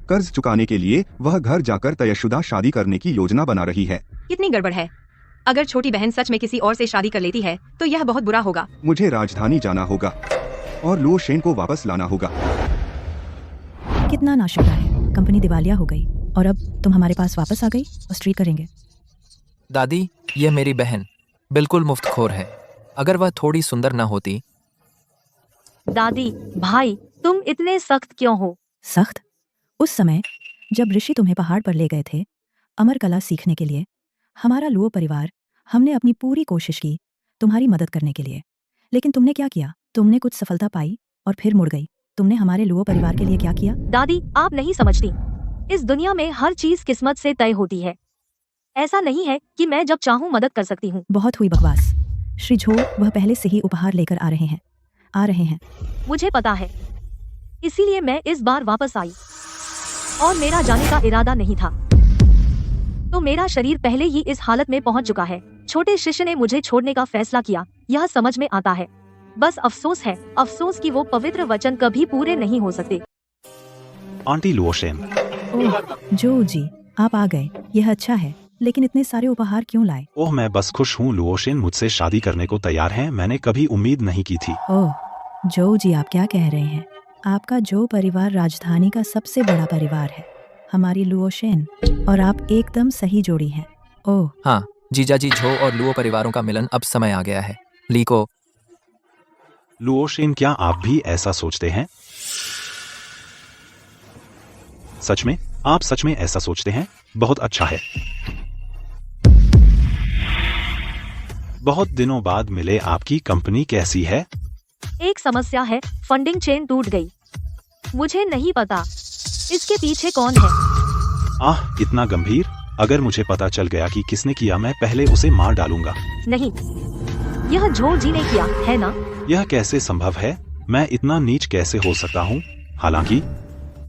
कर्ज चुकाने के लिए वह घर जाकर तयशुदा शादी करने की योजना बना रही है। कितनी गड़बड़ है। अगर छोटी बहन सच में किसी और से शादी कर लेती है तो यह बहुत बुरा होगा। मुझे राजधानी जाना होगा और लुओ शेन को वापस लाना होगा। कितना नाशुक्र है, कंपनी दिवालिया हो गई और अब तुम हमारे पास वापस आ गई और स्ट्रीट करेंगे। दादी, ये मेरी बहन बिल्कुल मुफ्तखोर है। अगर वह थोड़ी सुंदर न होती। दादी, भाई, तुम इतने सख्त क्यों हो? सख्त? उस समय जब ऋषि तुम्हें पहाड़ पर ले गए थे अमर कला सीखने के लिए, हमारा लुओ परिवार, हमने अपनी पूरी कोशिश की तुम्हारी मदद करने के लिए, लेकिन तुमने क्या किया? तुमने कुछ सफलता पाई और फिर मुड़ गई। तुमने हमारे लुओ परिवार के लिए क्या किया? दादी, आप नहीं समझती। इस दुनिया में हर चीज किस्मत से तय होती है। ऐसा नहीं है कि मैं जब चाहूँ मदद कर सकती हूँ। बहुत हुई बकवास। श्री झो, वह पहले से ही उपहार लेकर आ रहे हैं। मुझे पता है, इसीलिए मैं इस बार वापस आई और मेरा जाने का इरादा नहीं था, तो मेरा शरीर पहले ही इस हालत में पहुंच चुका है। छोटे शिष्य ने मुझे छोड़ने का फैसला किया, यह समझ में आता है। बस अफसोस है, अफसोस कि वो पवित्र वचन कभी पूरे नहीं हो सकते। Aunty Luo Shane. ओह, जो जी, आप आ गए, यह अच्छा है, लेकिन इतने सारे उपहार क्यों लाए? ओह, मैं बस खुश हूँ। लुओ शेन मुझसे शादी करने को तैयार हैं। मैंने कभी उम्मीद नहीं की थी। ओह, जो जी, आप क्या कह रहे हैं? आपका जो परिवार राजधानी का सबसे बड़ा परिवार है, हमारी लुओ शेन और आप एकदम सही जोड़ी हैं। ओह हाँ, जीजाजी झो और लुओ परिवारों का मिलन अब समय आ गया है। ली को। लुओ शेन, क्या आप भी ऐसा सोचते हैं? सच में? आप सच में ऐसा सोचते हैं? बहुत अच्छा है। बहुत दिनों बाद मिले, आपकी कंपनी कैसी है? एक समस्या है, फंडिंग चेन टूट गई। मुझे नहीं पता इसके पीछे कौन है। आह, इतना गंभीर? अगर मुझे पता चल गया कि किसने किया, मैं पहले उसे मार डालूंगा। नहीं, यह झो जी ने किया है ना? यह कैसे संभव है? मैं इतना नीच कैसे हो सकता हूँ? हालांकि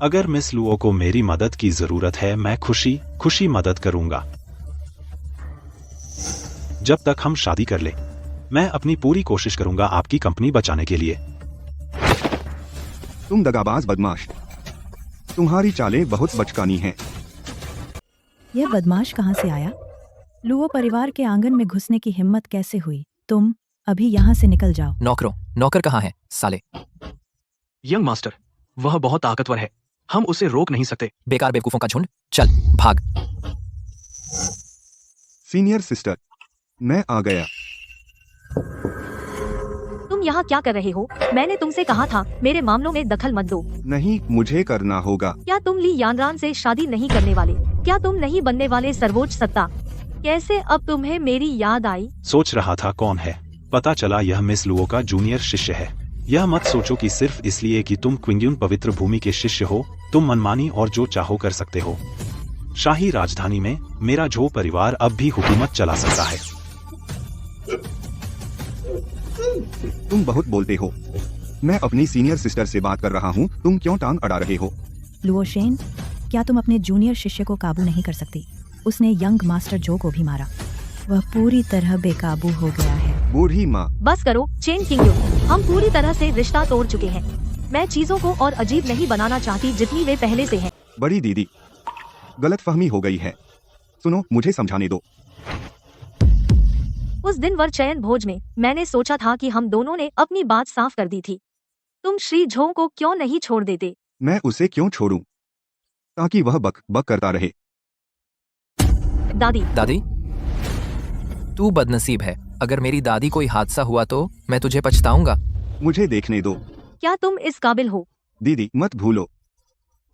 अगर मिस लुओ को मेरी मदद की जरूरत है, मैं खुशी मदद करूंगा। जब तक हम शादी कर ले, मैं अपनी पूरी कोशिश करूंगा आपकी कंपनी बचाने के लिए। तुम दगाबाज बदमाश, तुम्हारी चालें बहुत बचकानी हैं। यह बदमाश कहाँ से आया? लुओ परिवार के आंगन में घुसने की हिम्मत कैसे हुई? तुम अभी यहाँ से निकल जाओ। नौकर कहाँ है साले? यंग मास्टर, वह बहुत ताकतवर है, हम उसे रोक नहीं सकते। बेकार बेवकूफों का झुंड, चल भाग। सीनियर सिस्टर, मैं आ गया। तुम यहाँ क्या कर रहे हो? मैंने तुमसे कहा था मेरे मामलों में दखल मत दो। नहीं, मुझे करना होगा। क्या तुम ली यानरान से शादी नहीं करने वाले? क्या तुम नहीं बनने वाले सर्वोच्च सत्ता? कैसे अब तुम्हें मेरी याद आई? सोच रहा था कौन है, पता चला यह मिस लुओ का जूनियर शिष्य है। यह मत सोचो कि सिर्फ इसलिए कि तुम क्विंग्यून पवित्र भूमि के शिष्य हो, तुम मनमानी और जो चाहो कर सकते हो। शाही राजधानी में मेरा झो परिवार अब भी हुकूमत चला सकता है। तुम बहुत बोलते हो। मैं अपनी सीनियर सिस्टर से बात कर रहा हूँ, तुम क्यों टांग अड़ा रहे हो? लुओशेन, क्या तुम अपने जूनियर शिष्य को काबू नहीं कर सकती? उसने यंग मास्टर जो को भी मारा। वह पूरी तरह बेकाबू हो गया है। बूढ़ी माँ, बस करो चेन किंग्यून, हम पूरी तरह से रिश्ता तोड़ चुके हैं। मैं चीजों को और अजीब नहीं बनाना चाहती जितनी वे पहले से हैं। बड़ी दीदी, गलतफहमी हो गई है। सुनो, मुझे समझाने दो। उस दिन वर चयन भोज में मैंने सोचा था कि हम दोनों ने अपनी बात साफ कर दी थी। तुम श्री झो को क्यों नहीं छोड़ देते? मैं उसे क्यों छोड़ूं? ताकि वह बक बक करता रहे। दादी, दादी, तू बदनसीब है। अगर मेरी दादी कोई हादसा हुआ तो मैं तुझे पछताऊंगा। मुझे देखने दो। क्या तुम इस काबिल हो? दीदी, मत भूलो,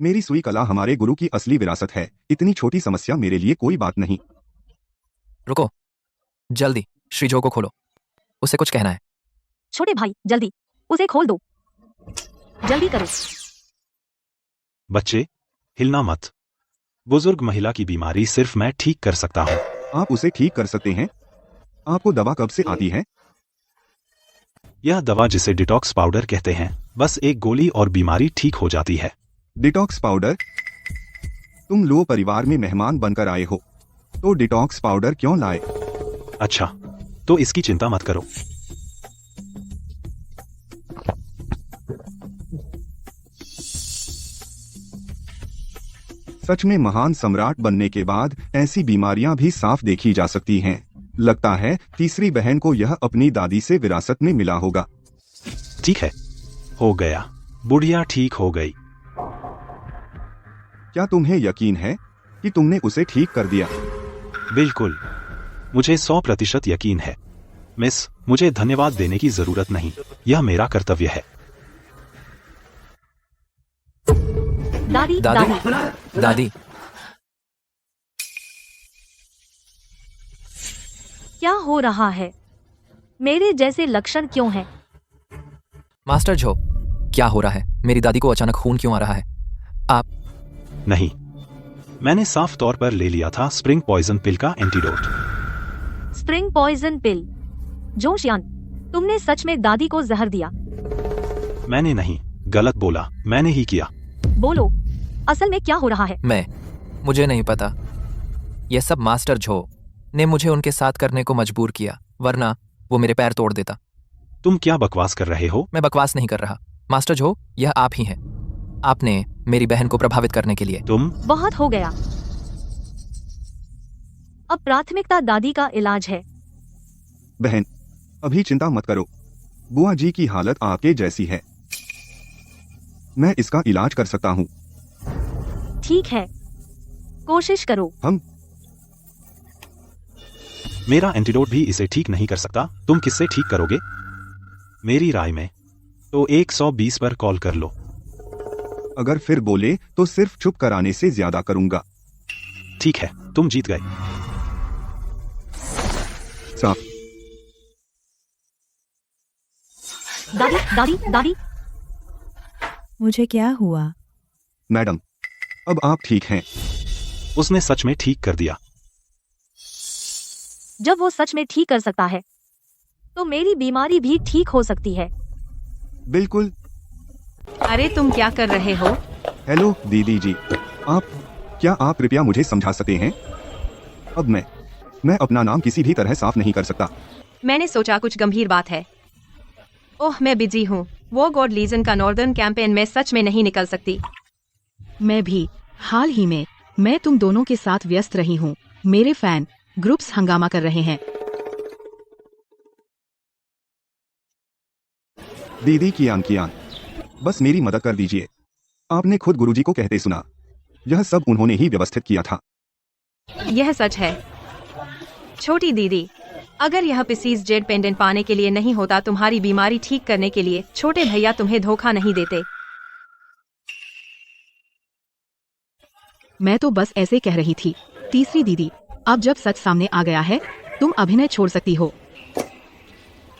मेरी सुई कला हमारे गुरु की असली विरासत है। इतनी छोटी समस्या मेरे लिए कोई बात नहीं। रुको, जल्दी श्री झो को खोलो, उसे कुछ कहना है। छोटे भाई, जल्दी उसे खोल दो, जल्दी करो। बच्चे, हिलना मत। बुजुर्ग महिला की बीमारी सिर्फ मैं ठीक कर सकता हूँ। आप उसे ठीक कर सकते हैं? आपको दवा कब से आती है? यह दवा जिसे डिटॉक्स पाउडर कहते हैं, बस एक गोली और बीमारी ठीक हो जाती है। Detox powder? तुम लो परिवार में मेहमान बनकर आए हो, तो डिटॉक्स पाउडर क्यों लाए? अच्छा, तो इसकी चिंता मत करो। सच में महान सम्राट बनने के बाद ऐसी बीमारियां भी साफ देखी जा सकती हैं। लगता है तीसरी बहन को यह अपनी दादी से विरासत में मिला होगा। ठीक है, हो गया। बुढ़िया ठीक हो गई। क्या तुम्हें यकीन है कि तुमने उसे ठीक कर दिया? बिल्कुल, मुझे 100% यकीन है। मिस, मुझे धन्यवाद देने की जरूरत नहीं, यह मेरा कर्तव्य है। दादी, दादी, दादी, क्या हो रहा है? मेरे जैसे लक्षण क्यों हैं? मास्टर झो, क्या हो रहा है? मेरी दादी को अचानक खून क्यों आ रहा है? आप? नहीं, मैंने साफ तौर पर ले लिया था स्प्रिंग पॉइजन पिल का एंटीडोट। स्प्रिंग पॉइजन पिल? जोशियान, तुमने सच में दादी को जहर दिया? मैंने नहीं, गलत बोला, मैंने ही किया। बोलो, असल में क्या हो रहा है? मुझे नहीं पता। यह सब मास्टर झो ने मुझे उनके साथ करने को मजबूर किया, वरना वो मेरे पैर तोड़ देता। तुम क्या बकवास कर रहे हो? मैं बकवास नहीं कर रहा मास्टर झो, यह आप ही हैं। आपने मेरी बहन को प्रभावित करने के लिए। तुम? बहुत हो गया। अब प्राथमिकता दादी का इलाज है। बहन, अभी चिंता मत करो। बुआ जी की हालत आपके जैसी है, मैं इसका इलाज कर सकता हूँ। ठीक है, कोशिश करो। मेरा एंटीडोट भी इसे ठीक नहीं कर सकता। तुम किससे ठीक करोगे? मेरी राय में तो 120 पर कॉल कर लो। अगर फिर बोले तो सिर्फ चुप कराने से ज्यादा करूंगा। ठीक है, तुम जीत गए। साफ। दादी, दादी, दादी। मुझे क्या हुआ? मैडम, अब आप ठीक हैं। उसने सच में ठीक कर दिया। जब वो सच में ठीक कर सकता है, तो मेरी बीमारी भी ठीक हो सकती है। बिल्कुल। अरे तुम क्या कर रहे हो? हेलो दीदी जी, क्या आप कृपया मुझे समझा सकते हैं? अब मैं अपना नाम किसी भी तरह साफ नहीं कर सकता। मैंने सोचा कुछ गंभीर बात है। ओह, मैं बिजी हूँ। वो गॉड लीजन का नॉर्दर्न कैंपेन में सच में नहीं निकल सकती। मैं भी हाल ही में मैं तुम दोनों के साथ व्यस्त रही हूँ। मेरे फैन ग्रुप्स हंगामा कर रहे हैं। दीदी कियान, बस मेरी मदद कर दीजिए। आपने खुद गुरुजी को कहते सुना, यह सब उन्होंने ही व्यवस्थित किया था। यह सच है। छोटी दीदी, अगर यह पीसीज जेड पेंडेंट पाने के लिए नहीं होता, तुम्हारी बीमारी ठीक करने के लिए, छोटे भैया तुम्हें धोखा नहीं देते। मैं तो बस ऐसे कह रही थी। तीसरी दीदी, अब जब सच सामने आ गया है, तुम अभिनय छोड़ सकती हो।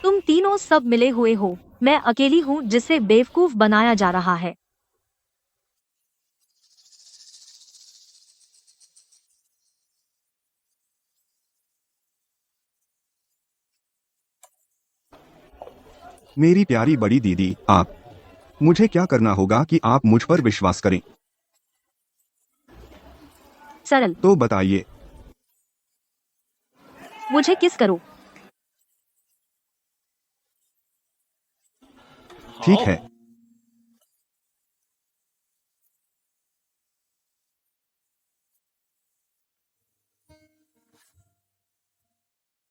तुम तीनों सब मिले हुए हो, मैं अकेली हूँ जिसे बेवकूफ बनाया जा रहा है। मेरी प्यारी बड़ी दीदी, मुझे क्या करना होगा कि आप मुझ पर विश्वास करें? सरल, तो बताइए। मुझे किस करो। ठीक है,